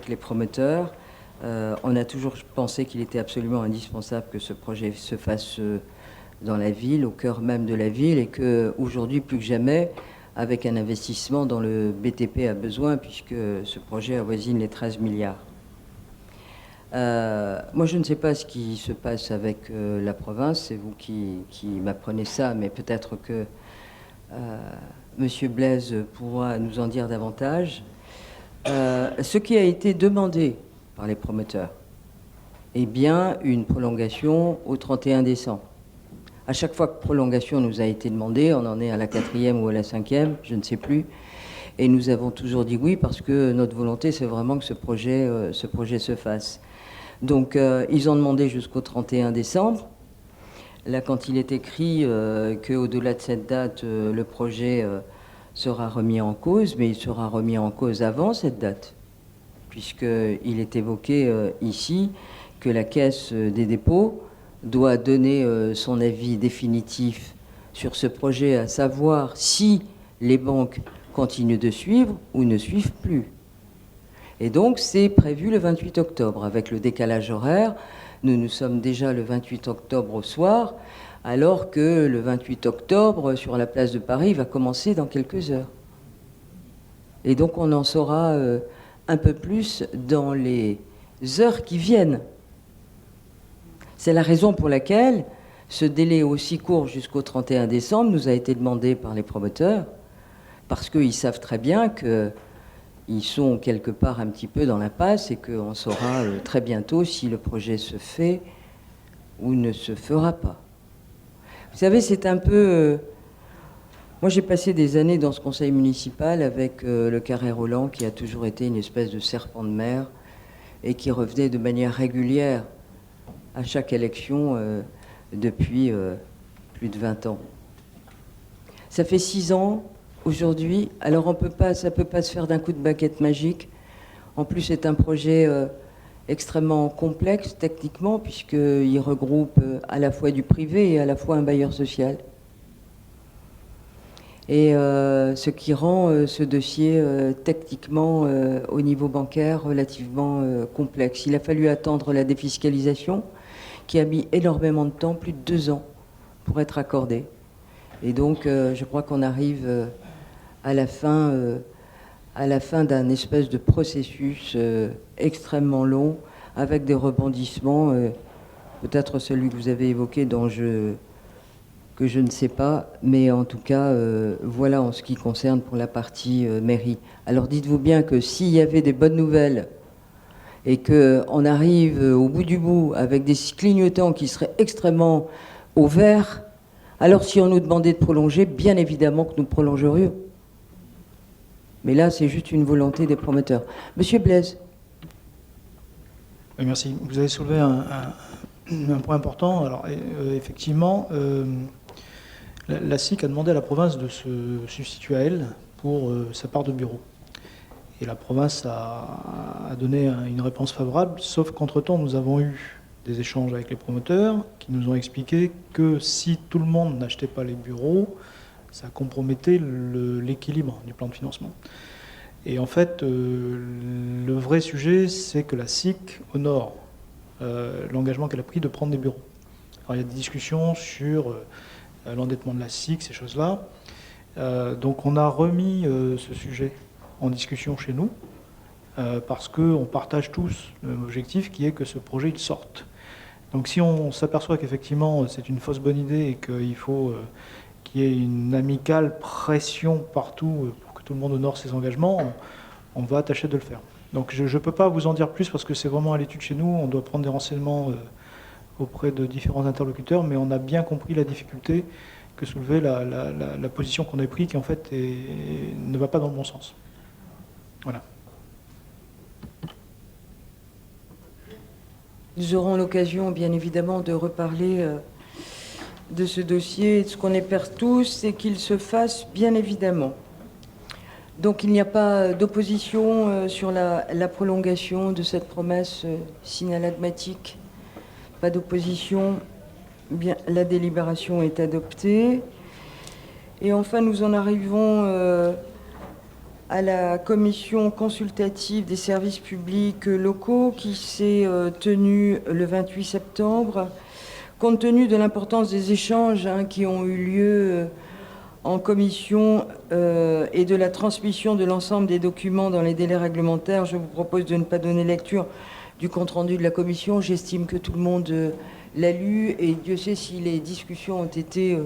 les promoteurs. On a toujours pensé qu'il était absolument indispensable que ce projet se fasse dans la ville, au cœur même de la ville, et qu'aujourd'hui, plus que jamais, avec un investissement dont le BTP a besoin, puisque ce projet avoisine les 13 milliards. Moi, je ne sais pas ce qui se passe avec la province, c'est vous qui m'apprenez ça, mais peut-être que Monsieur Blaise pourra nous en dire davantage. Ce qui a été demandé par les promoteurs est bien une prolongation au 31 décembre. À chaque fois que prolongation nous a été demandée, on en est à la 4e ou à la 5e, je ne sais plus, et nous avons toujours dit oui parce que notre volonté, c'est vraiment que ce projet se fasse. Donc, ils ont demandé jusqu'au 31 décembre. Là, quand il est écrit qu'au-delà de cette date, le projet sera remis en cause, mais il sera remis en cause avant cette date, puisqu'il est évoqué ici que la Caisse des dépôts doit donner son avis définitif sur ce projet, à savoir si les banques continuent de suivre ou ne suivent plus. Et donc, c'est prévu le 28 octobre. Avec le décalage horaire, nous sommes déjà le 28 octobre au soir, alors que le 28 octobre, sur la place de Paris, va commencer dans quelques heures. Et donc, on en saura un peu plus dans les heures qui viennent. C'est la raison pour laquelle ce délai aussi court jusqu'au 31 décembre nous a été demandé par les promoteurs, parce qu'ils savent très bien qu'ils sont quelque part un petit peu dans l'impasse et qu'on saura très bientôt si le projet se fait ou ne se fera pas. Vous savez, c'est un peu... Moi, j'ai passé des années dans ce conseil municipal avec le Carré Roland, qui a toujours été une espèce de serpent de mer et qui revenait de manière régulière à chaque élection depuis plus de 20 ans. Ça fait 6 ans aujourd'hui. Alors ça ne peut pas se faire d'un coup de baguette magique. En plus, c'est un projet extrêmement complexe techniquement, puisqu'il regroupe à la fois du privé et à la fois un bailleur social. Et ce qui rend ce dossier techniquement au niveau bancaire relativement complexe. Il a fallu attendre la défiscalisation qui a mis énormément de temps, plus de 2 ans, pour être accordée. Et donc je crois qu'on arrive à la fin d'un espèce de processus extrêmement long avec des rebondissements, peut-être celui que vous avez évoqué que je ne sais pas, mais en tout cas, voilà en ce qui concerne pour la partie mairie. Alors dites-vous bien que s'il y avait des bonnes nouvelles et qu'on arrive au bout du bout avec des clignotants qui seraient extrêmement au vert, alors si on nous demandait de prolonger, bien évidemment que nous prolongerions. Mais là, c'est juste une volonté des promoteurs. Monsieur Blaise. Oui, merci. Vous avez soulevé un point important. Alors, effectivement, la SIC a demandé à la province de se substituer à elle pour sa part de bureau. Et la province a donné une réponse favorable, sauf qu'entre-temps, nous avons eu des échanges avec les promoteurs qui nous ont expliqué que si tout le monde n'achetait pas les bureaux, ça compromettait l'équilibre du plan de financement. Et en fait, le vrai sujet, c'est que la SIC honore l'engagement qu'elle a pris de prendre des bureaux. Alors, il y a des discussions sur l'endettement de la SIC, ces choses-là. Donc on a remis ce sujet en discussion chez nous, parce qu'on partage tous le même objectif qui est que ce projet il sorte. Donc si on s'aperçoit qu'effectivement c'est une fausse bonne idée et qu'il faut qu'il y ait une amicale pression partout pour que tout le monde honore ses engagements, on va tâcher de le faire. Donc je ne peux pas vous en dire plus parce que c'est vraiment à l'étude chez nous, on doit prendre des renseignements auprès de différents interlocuteurs, mais on a bien compris la difficulté que soulevait la position qu'on a prise qui en fait ne va pas dans le bon sens. Voilà. Nous aurons l'occasion, bien évidemment, de reparler de ce dossier. Ce qu'on espère tous, c'est qu'il se fasse, bien évidemment. Donc il n'y a pas d'opposition sur la prolongation de cette promesse synalagmatique. Pas d'opposition. Bien, la délibération est adoptée. Et enfin, nous en arrivons à la commission consultative des services publics locaux qui s'est tenue le 28 septembre. Compte tenu de l'importance des échanges qui ont eu lieu en commission et de la transmission de l'ensemble des documents dans les délais réglementaires, je vous propose de ne pas donner lecture du compte-rendu de la commission. J'estime que tout le monde l'a lu et Dieu sait si les discussions ont été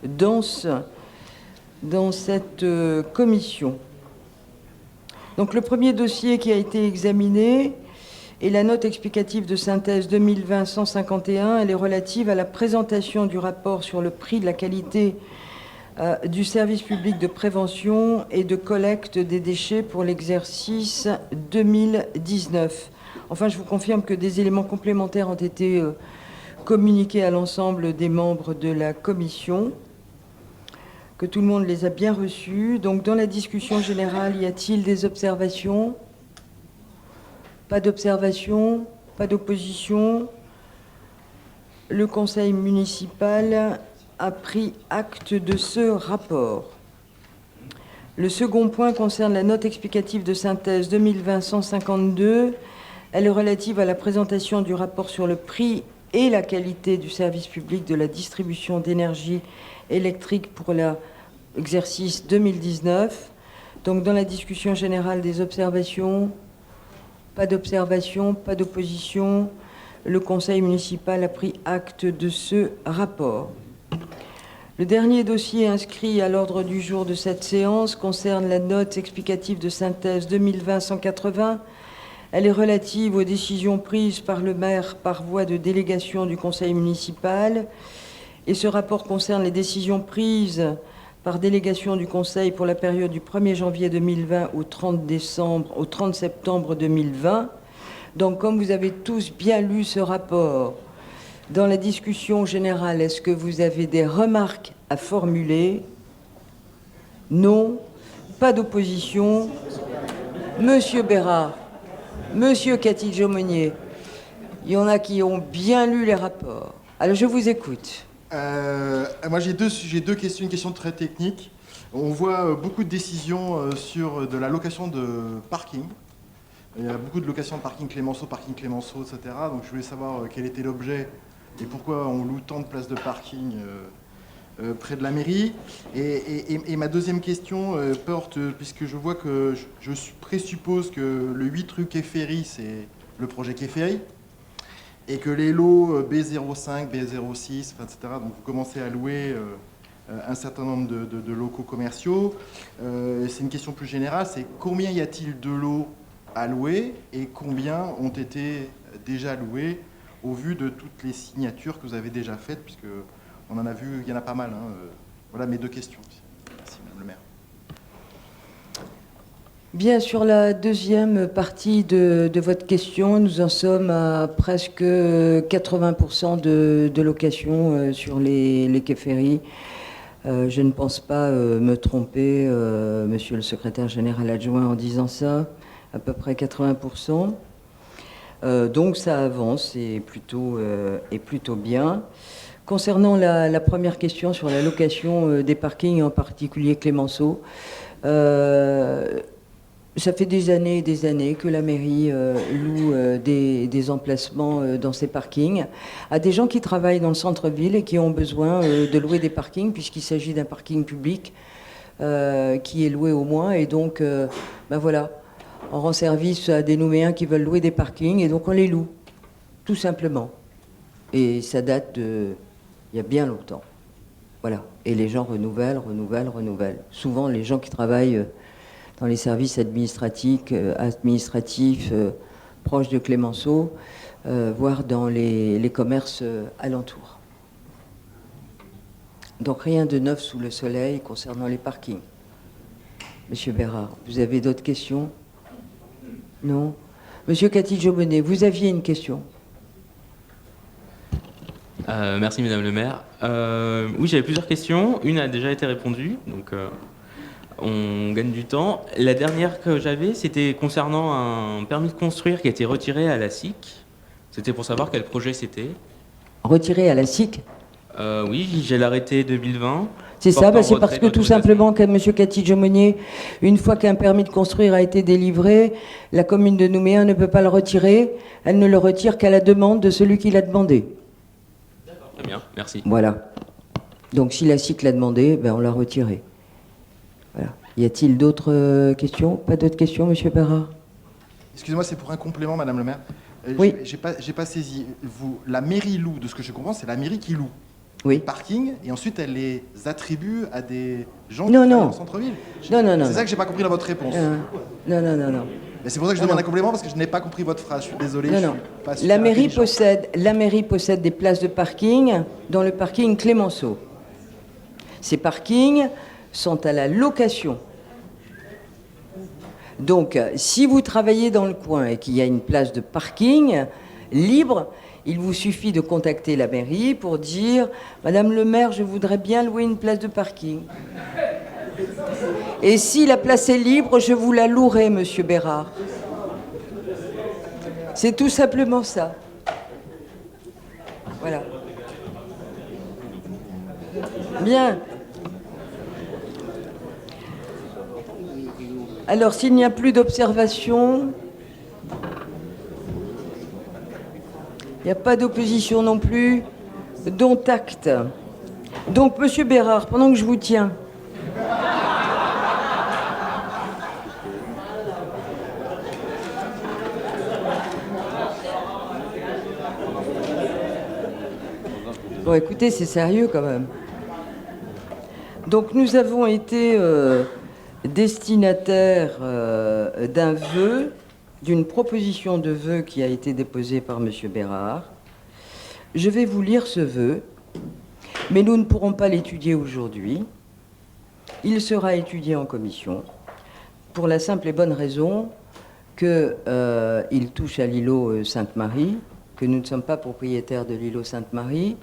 denses dans cette commission. Donc le premier dossier qui a été examiné est la note explicative de synthèse 2020-151. Elle est relative à la présentation du rapport sur le prix de la qualité du service public de prévention et de collecte des déchets pour l'exercice 2019. Enfin, je vous confirme que des éléments complémentaires ont été communiqués à l'ensemble des membres de la commission, que tout le monde les a bien reçus. Donc, dans la discussion générale, y a-t-il des observations? Pas d'observations, pas d'opposition. Le conseil municipal a pris acte de ce rapport. Le second point concerne la note explicative de synthèse 2020-152. Elle est relative à la présentation du rapport sur le prix et la qualité du service public de la distribution d'énergie électrique pour l'exercice 2019. Donc, dans la discussion générale, des observations? Pas d'observations, pas d'opposition. Le conseil municipal a pris acte de ce rapport. Le dernier dossier inscrit à l'ordre du jour de cette séance concerne la note explicative de synthèse 2020-180. Elle est relative aux décisions prises par le maire par voie de délégation du conseil municipal. Et ce rapport concerne les décisions prises par délégation du conseil pour la période du 1er janvier 2020 au 30 septembre 2020. Donc, comme vous avez tous bien lu ce rapport, dans la discussion générale, est-ce que vous avez des remarques à formuler? Non. Pas d'opposition. Monsieur Bérard. Monsieur Cathy-Jaumonier, il y en a qui ont bien lu les rapports. Alors, je vous écoute. Moi, j'ai deux questions. Une question très technique. On voit beaucoup de décisions sur de la location de parking. Il y a beaucoup de locations de parking Clémenceau, etc. Donc, je voulais savoir quel était l'objet et pourquoi on loue tant de places de parking près de la mairie. Et ma deuxième question porte, puisque je vois que je présuppose que le 8 rue Quai Ferry, c'est le projet Quai Ferry, et que les lots B05, B06, etc., donc vous commencez à louer un certain nombre de locaux commerciaux. C'est une question plus générale, c'est combien y a-t-il de lots à louer et combien ont été déjà loués au vu de toutes les signatures que vous avez déjà faites, puisque on en a vu, il y en a pas mal. Voilà mes deux questions. Merci, Madame le maire. Bien, sur la deuxième partie de votre question, nous en sommes à presque 80% de location sur les quais ferry. Je ne pense pas me tromper, monsieur le secrétaire général adjoint, en disant ça, à peu près 80%. Donc ça avance et plutôt bien. Concernant la première question sur la location des parkings, en particulier Clémenceau, ça fait des années et des années que la mairie loue des emplacements dans ces parkings à des gens qui travaillent dans le centre-ville et qui ont besoin de louer des parkings, puisqu'il s'agit d'un parking public qui est loué au mois. Et donc, ben voilà, on rend service à des Nouméens qui veulent louer des parkings, et donc on les loue, tout simplement. Et ça date de... il y a bien longtemps. Voilà. Et les gens renouvellent. Souvent, les gens qui travaillent dans les services administratifs proches de Clémenceau, voire dans les commerces alentours. Donc rien de neuf sous le soleil concernant les parkings. Monsieur Bérard, vous avez d'autres questions? Non? Monsieur Cathy-Jaumonier, vous aviez une question? Merci Madame le maire. Oui, j'avais plusieurs questions. Une a déjà été répondue, donc on gagne du temps. La dernière que j'avais, c'était concernant un permis de construire qui a été retiré à la SIC. C'était pour savoir quel projet c'était. Retiré à la SIC? Oui, j'ai l'arrêté 2020. C'est ça, c'est parce que tout simplement, monsieur Cathy-Jaumonier, une fois qu'un permis de construire a été délivré, la commune de Nouméa ne peut pas le retirer. Elle ne le retire qu'à la demande de celui qui l'a demandé. D'accord, très bien, merci. Voilà. Donc si la SIC l'a demandé, ben on l'a retiré. Voilà. Y a-t-il d'autres questions? Pas d'autres questions, monsieur Bérard? Excusez-moi, c'est pour un complément, Madame le maire. Oui. J'ai pas saisi. La mairie loue, de ce que je comprends, c'est la mairie qui loue. Oui. Parking, et ensuite elle les attribue à des gens Non, qui non. travaillent en centre-ville. Non. C'est ça que j'ai pas compris dans votre réponse. Non. Mais c'est pour ça que je demande un complément, parce que je n'ai pas compris votre phrase. Je suis désolé. Non. Je suis pas super La mairie intelligent. possède des places de parking dans le parking Clémenceau. Ces parkings sont à la location. Donc, si vous travaillez dans le coin et qu'il y a une place de parking libre, il vous suffit de contacter la mairie pour dire « Madame le maire, je voudrais bien louer une place de parking. Et si la place est libre, je vous la louerai, monsieur Bérard. » C'est tout simplement ça. Voilà. Bien. Alors, s'il n'y a plus d'observation... Il n'y a pas d'opposition non plus, dont acte. Donc, monsieur Bérard, pendant que je vous tiens... Bon, écoutez, c'est sérieux quand même. Donc, nous avons été destinataires d'un vœu, d'une proposition de vœu qui a été déposée par monsieur Bérard. Je vais vous lire ce vœu, mais nous ne pourrons pas l'étudier aujourd'hui. Il sera étudié en commission, pour la simple et bonne raison qu'il touche à l'îlot Sainte-Marie, que nous ne sommes pas propriétaires de l'îlot Sainte-Marie,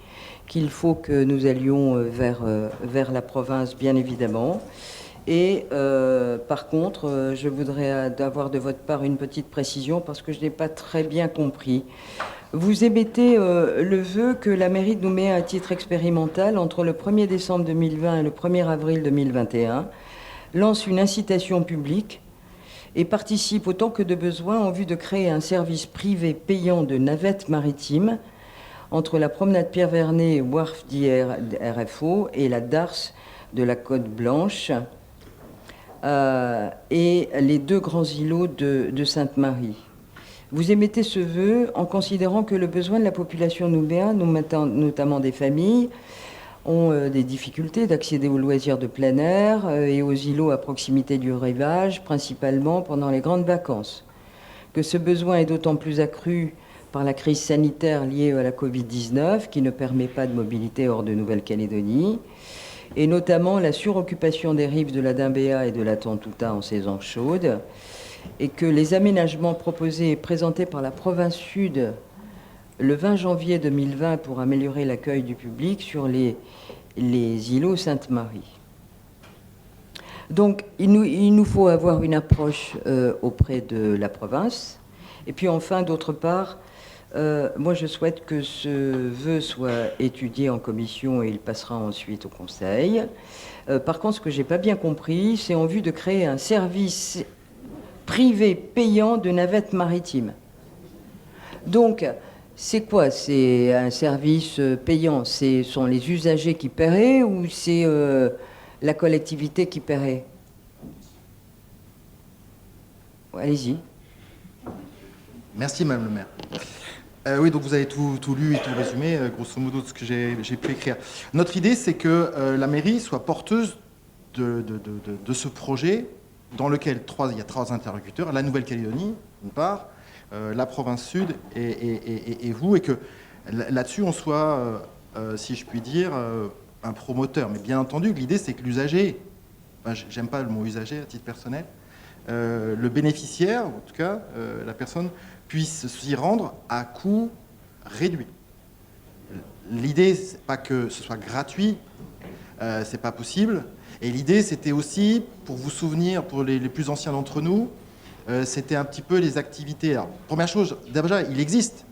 qu'il faut que nous allions vers la province, bien évidemment, Et par contre, je voudrais avoir de votre part une petite précision parce que je n'ai pas très bien compris. Vous émettez le vœu que la mairie de Nouméa, à titre expérimental, entre le 1er décembre 2020 et le 1er avril 2021, lance une incitation publique et participe autant que de besoin en vue de créer un service privé payant de navette maritime entre la promenade Pierre-Vernet, Wharf d'RFO et la Darse de la Côte Blanche et les deux grands îlots de Sainte-Marie. Vous émettez ce vœu en considérant que le besoin de la population nouméa, notamment des familles, ont des difficultés d'accéder aux loisirs de plein air et aux îlots à proximité du rivage, principalement pendant les grandes vacances. Que ce besoin est d'autant plus accru par la crise sanitaire liée à la Covid-19, qui ne permet pas de mobilité hors de Nouvelle-Calédonie, et notamment la suroccupation des rives de la Dimbéa et de la Tontouta en saison chaude, et que les aménagements proposés et présentés par la province sud le 20 janvier 2020 pour améliorer l'accueil du public sur les îlots Sainte-Marie. Donc, il nous faut avoir une approche auprès de la province. Et puis enfin, d'autre part, moi je souhaite que ce vœu soit étudié en commission et il passera ensuite au Conseil. Par contre, ce que je n'ai pas bien compris, c'est en vue de créer un service privé payant de navette maritime. Donc, c'est quoi? C'est un service payant? Ce sont les usagers qui paieraient ou c'est la collectivité qui paierait? Allez-y. Merci, Madame le maire. Oui, donc vous avez tout lu et tout résumé, grosso modo, de ce que j'ai pu écrire. Notre idée, c'est que la mairie soit porteuse de ce projet dans lequel il y a trois interlocuteurs, la Nouvelle-Calédonie, d'une part, la province sud et vous, et que là-dessus, on soit, si je puis dire, un promoteur. Mais bien entendu, l'idée, c'est que l'usager, j'aime pas le mot usager à titre personnel, le bénéficiaire, en tout cas, la personne, puisse s'y rendre à coût réduit. L'idée, c'est pas que ce soit gratuit, c'est pas possible. Et l'idée, c'était aussi, pour vous souvenir, pour les plus anciens d'entre nous, c'était un petit peu les activités. Alors, première chose, déjà, il existe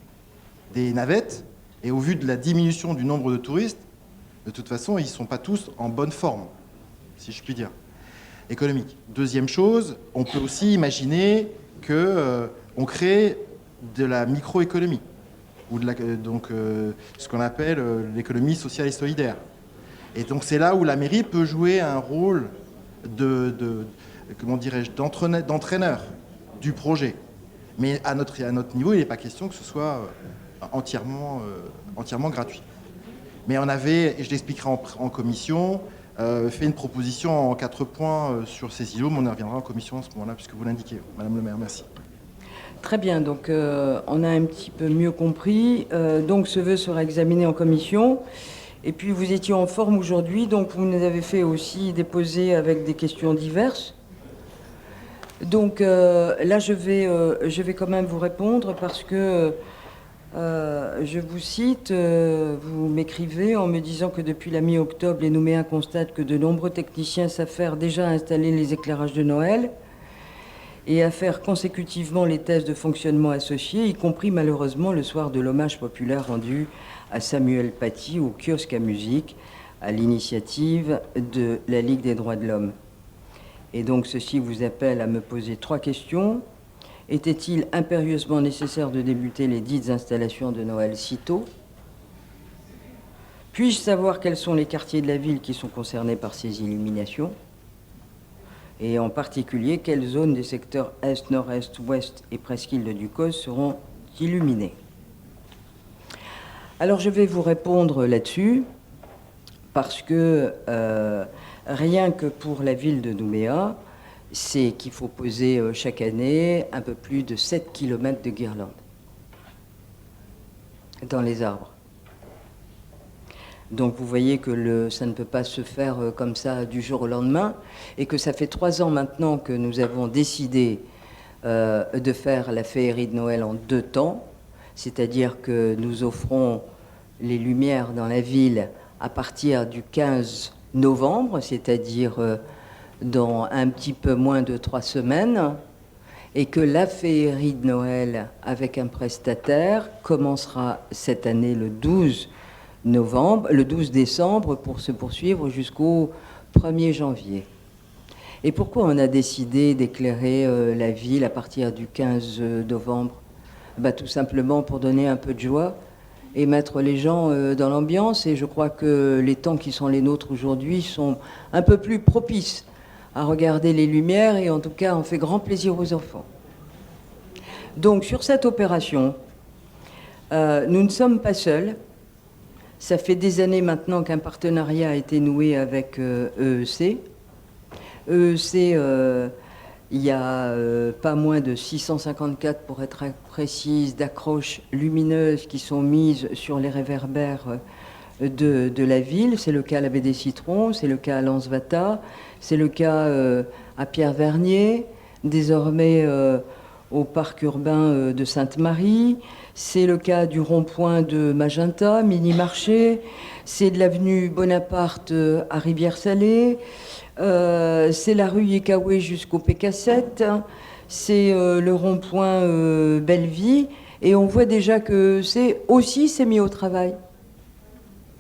des navettes, et au vu de la diminution du nombre de touristes, de toute façon, ils ne sont pas tous en bonne forme, si je puis dire, économique. Deuxième chose, on peut aussi imaginer qu'on crée de la microéconomie, ou ce qu'on appelle l'économie sociale et solidaire. Et donc c'est là où la mairie peut jouer un rôle comment dirais-je, d'entraîneur du projet. Mais à notre niveau, il n'est pas question que ce soit entièrement gratuit. Mais on avait, et je l'expliquerai en commission, fait une proposition en 4 points sur ces îlots, mais on y reviendra en commission à ce moment-là, puisque vous l'indiquez, Madame le maire. Merci. Très bien, donc on a un petit peu mieux compris. Donc ce vœu sera examiné en commission. Et puis vous étiez en forme aujourd'hui, donc vous nous avez fait aussi déposer avec des questions diverses. Donc là, je vais quand même vous répondre parce que je vous cite, vous m'écrivez en me disant que depuis la mi-octobre, les Nouméens constatent que de nombreux techniciens s'affairent déjà à installer les éclairages de Noël et à faire consécutivement les tests de fonctionnement associés, y compris malheureusement le soir de l'hommage populaire rendu à Samuel Paty au kiosque à musique, à l'initiative de la Ligue des droits de l'homme. Et donc ceci vous appelle à me poser 3 questions. Était-il impérieusement nécessaire de débuter les dites installations de Noël si tôt? Puis-je savoir quels sont les quartiers de la ville qui sont concernés par ces illuminations? Et en particulier, quelles zones des secteurs Est, Nord-Est, Ouest et presqu'île de Ducos seront illuminées? Alors je vais vous répondre là-dessus, parce que rien que pour la ville de Nouméa, c'est qu'il faut poser chaque année un peu plus de 7 km de guirlandes dans les arbres. Donc vous voyez que ça ne peut pas se faire comme ça du jour au lendemain, et que ça fait 3 ans maintenant que nous avons décidé de faire la féerie de Noël en 2 temps, c'est-à-dire que nous offrons les lumières dans la ville à partir du 15 novembre, c'est-à-dire dans un petit peu moins de 3 semaines et que la féerie de Noël avec un prestataire commencera cette année le 12 décembre pour se poursuivre jusqu'au 1er janvier. Et pourquoi on a décidé d'éclairer la ville à partir du 15 novembre? Tout simplement pour donner un peu de joie et mettre les gens dans l'ambiance. Et je crois que les temps qui sont les nôtres aujourd'hui sont un peu plus propices à regarder les lumières, et en tout cas on fait grand plaisir aux enfants. Donc sur cette opération, nous ne sommes pas seuls. Ça fait des années maintenant qu'un partenariat a été noué avec EEC. EEC, il y a pas moins de 654, pour être précise, d'accroches lumineuses qui sont mises sur les réverbères de la ville. C'est le cas à la baie des Citrons, c'est le cas à Lansvata, c'est le cas à Pierre-Vernier, désormais au parc urbain de Sainte-Marie, c'est le cas du rond-point de Magenta, mini-marché, c'est de l'avenue Bonaparte à Rivière-Salée, c'est la rue Yekawé jusqu'au PK7, c'est le rond-point Belleville, et on voit déjà que c'est aussi s'est mis au travail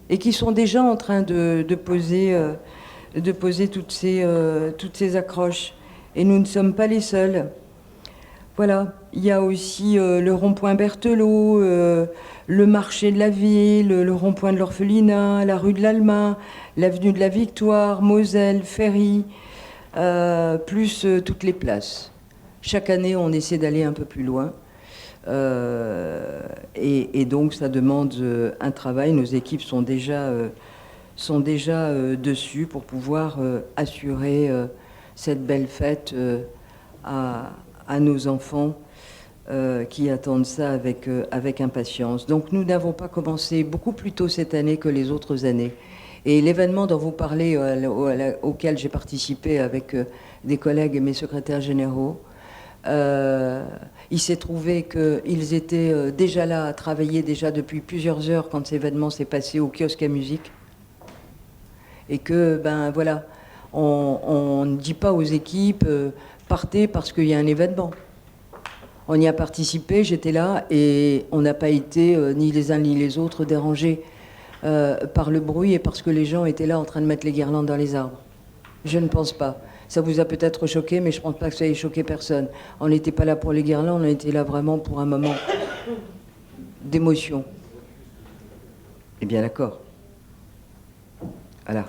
et qui sont déjà en train de poser toutes ces accroches. Et nous ne sommes pas les seuls. Voilà, il y a aussi le rond-point Berthelot, le marché de la ville, le rond-point de l'Orphelinat, la rue de l'Alma, l'avenue de la Victoire, Moselle, Ferry, plus toutes les places. Chaque année, on essaie d'aller un peu plus loin. Et donc, ça demande un travail. Nos équipes sont déjà dessus pour pouvoir assurer cette belle fête à nos enfants qui attendent ça avec impatience. Donc nous n'avons pas commencé beaucoup plus tôt cette année que les autres années. Et l'événement dont vous parlez, auquel j'ai participé avec des collègues et mes secrétaires généraux, il s'est trouvé qu'ils étaient déjà là à travailler déjà depuis plusieurs heures quand cet événement s'est passé au kiosque à musique. Et que, voilà, on ne dit pas aux équipes partez parce qu'il y a un événement. On y a participé, j'étais là, et on n'a pas été ni les uns ni les autres dérangés par le bruit et parce que les gens étaient là en train de mettre les guirlandes dans les arbres. Je ne pense pas. Ça vous a peut-être choqué, mais je ne pense pas que ça ait choqué personne. On n'était pas là pour les guirlandes, on était là vraiment pour un moment d'émotion. Eh bien, d'accord. Voilà.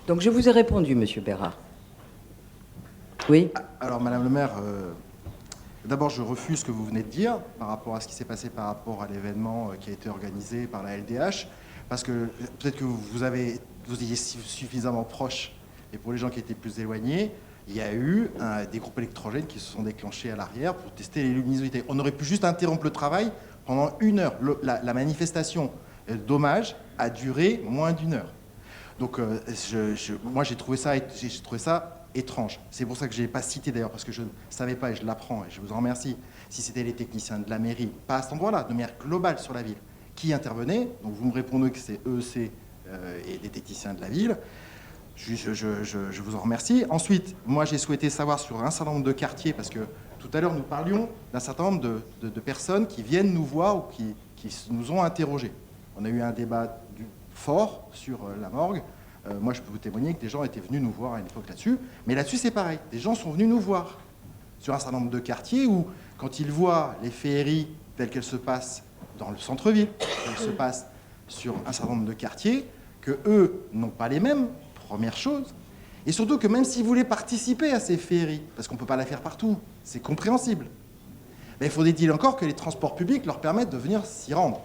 Donc, je vous ai répondu, Monsieur Bérard. Oui. Alors, Madame le maire, d'abord, je refuse ce que vous venez de dire par rapport à ce qui s'est passé par rapport à l'événement qui a été organisé par la LDH, parce que peut-être que vous étiez suffisamment proche, et pour les gens qui étaient plus éloignés, il y a eu des groupes électrogènes qui se sont déclenchés à l'arrière pour tester les luminosités. On aurait pu juste interrompre le travail pendant 1 heure. La manifestation d'hommage a duré moins d'1 heure. Donc, moi, j'ai trouvé ça étrange. C'est pour ça que je n'ai pas cité d'ailleurs, parce que je ne savais pas, et je l'apprends, et je vous en remercie, si c'était les techniciens de la mairie, pas à cet endroit-là, de manière globale sur la ville, qui intervenaient. Donc, vous me répondez que c'est EEC et des techniciens de la ville. Je vous en remercie. Ensuite, moi, j'ai souhaité savoir sur un certain nombre de quartiers, parce que tout à l'heure, nous parlions d'un certain nombre de personnes qui viennent nous voir ou qui nous ont interrogés. On a eu un débat fort sur la morgue. Moi, je peux vous témoigner que des gens étaient venus nous voir à une époque là-dessus. Mais là-dessus, c'est pareil. Des gens sont venus nous voir sur un certain nombre de quartiers où, quand ils voient les féeries telles qu'elles se passent dans le centre-ville, qu'elles se passent sur un certain nombre de quartiers, que eux n'ont pas les mêmes, première chose. Et surtout que même s'ils voulaient participer à ces féeries, parce qu'on ne peut pas la faire partout, c'est compréhensible, mais il faudrait-il encore que les transports publics leur permettent de venir s'y rendre,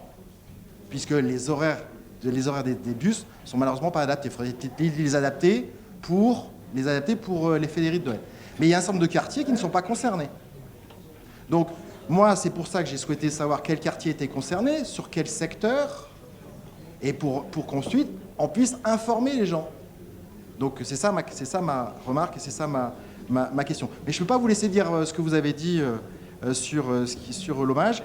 puisque les horaires des bus sont malheureusement pas adaptés. Il faudrait les adapter pour les féeries de Noël. Mais il y a un certain nombre de quartiers qui ne sont pas concernés. Donc, moi, c'est pour ça que j'ai souhaité savoir quel quartier était concerné, sur quel secteur, et pour qu'ensuite, on puisse informer les gens. Donc, c'est ça ma remarque, et c'est ça ma question. Mais je ne peux pas vous laisser dire ce que vous avez dit sur l'hommage.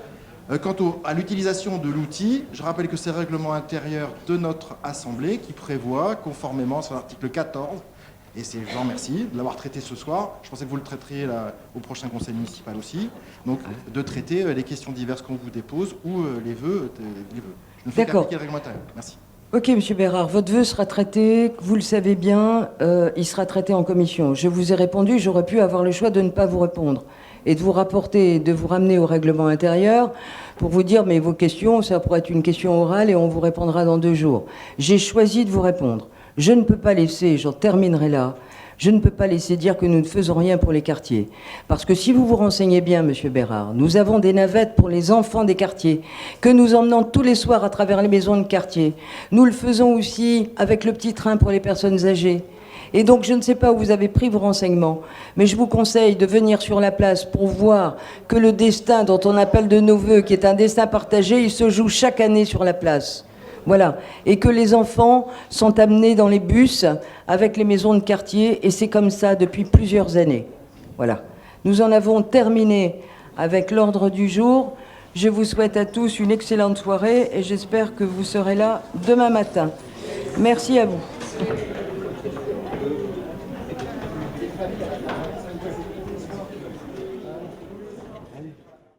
Quant à l'utilisation de l'outil, je rappelle que c'est le règlement intérieur de notre Assemblée qui prévoit, conformément à l'article 14 Et je vous remercie de l'avoir traité ce soir. Je pensais que vous le traiteriez là, au prochain conseil municipal aussi. Donc, de traiter les questions diverses qu'on vous dépose ou les vœux. Je ne fais qu'appliquer le règlement intérieur. Merci. Ok, Monsieur Bérard, votre vœu sera traité, vous le savez bien, il sera traité en commission. Je vous ai répondu, j'aurais pu avoir le choix de ne pas vous répondre et de vous rapporter, de vous ramener au règlement intérieur pour vous dire, mais vos questions, ça pourrait être une question orale et on vous répondra dans 2 jours. J'ai choisi de vous répondre. Je ne peux pas laisser, j'en terminerai là, je ne peux pas laisser dire que nous ne faisons rien pour les quartiers. Parce que si vous vous renseignez bien, Monsieur Bérard, nous avons des navettes pour les enfants des quartiers, que nous emmenons tous les soirs à travers les maisons de quartier. Nous le faisons aussi avec le petit train pour les personnes âgées. Et donc, je ne sais pas où vous avez pris vos renseignements, mais je vous conseille de venir sur la place pour voir que le destin dont on appelle de nos voeux, qui est un destin partagé, il se joue chaque année sur la place. Voilà. Et que les enfants sont amenés dans les bus avec les maisons de quartier, et c'est comme ça depuis plusieurs années. Voilà. Nous en avons terminé avec l'ordre du jour. Je vous souhaite à tous une excellente soirée et j'espère que vous serez là demain matin. Merci à vous.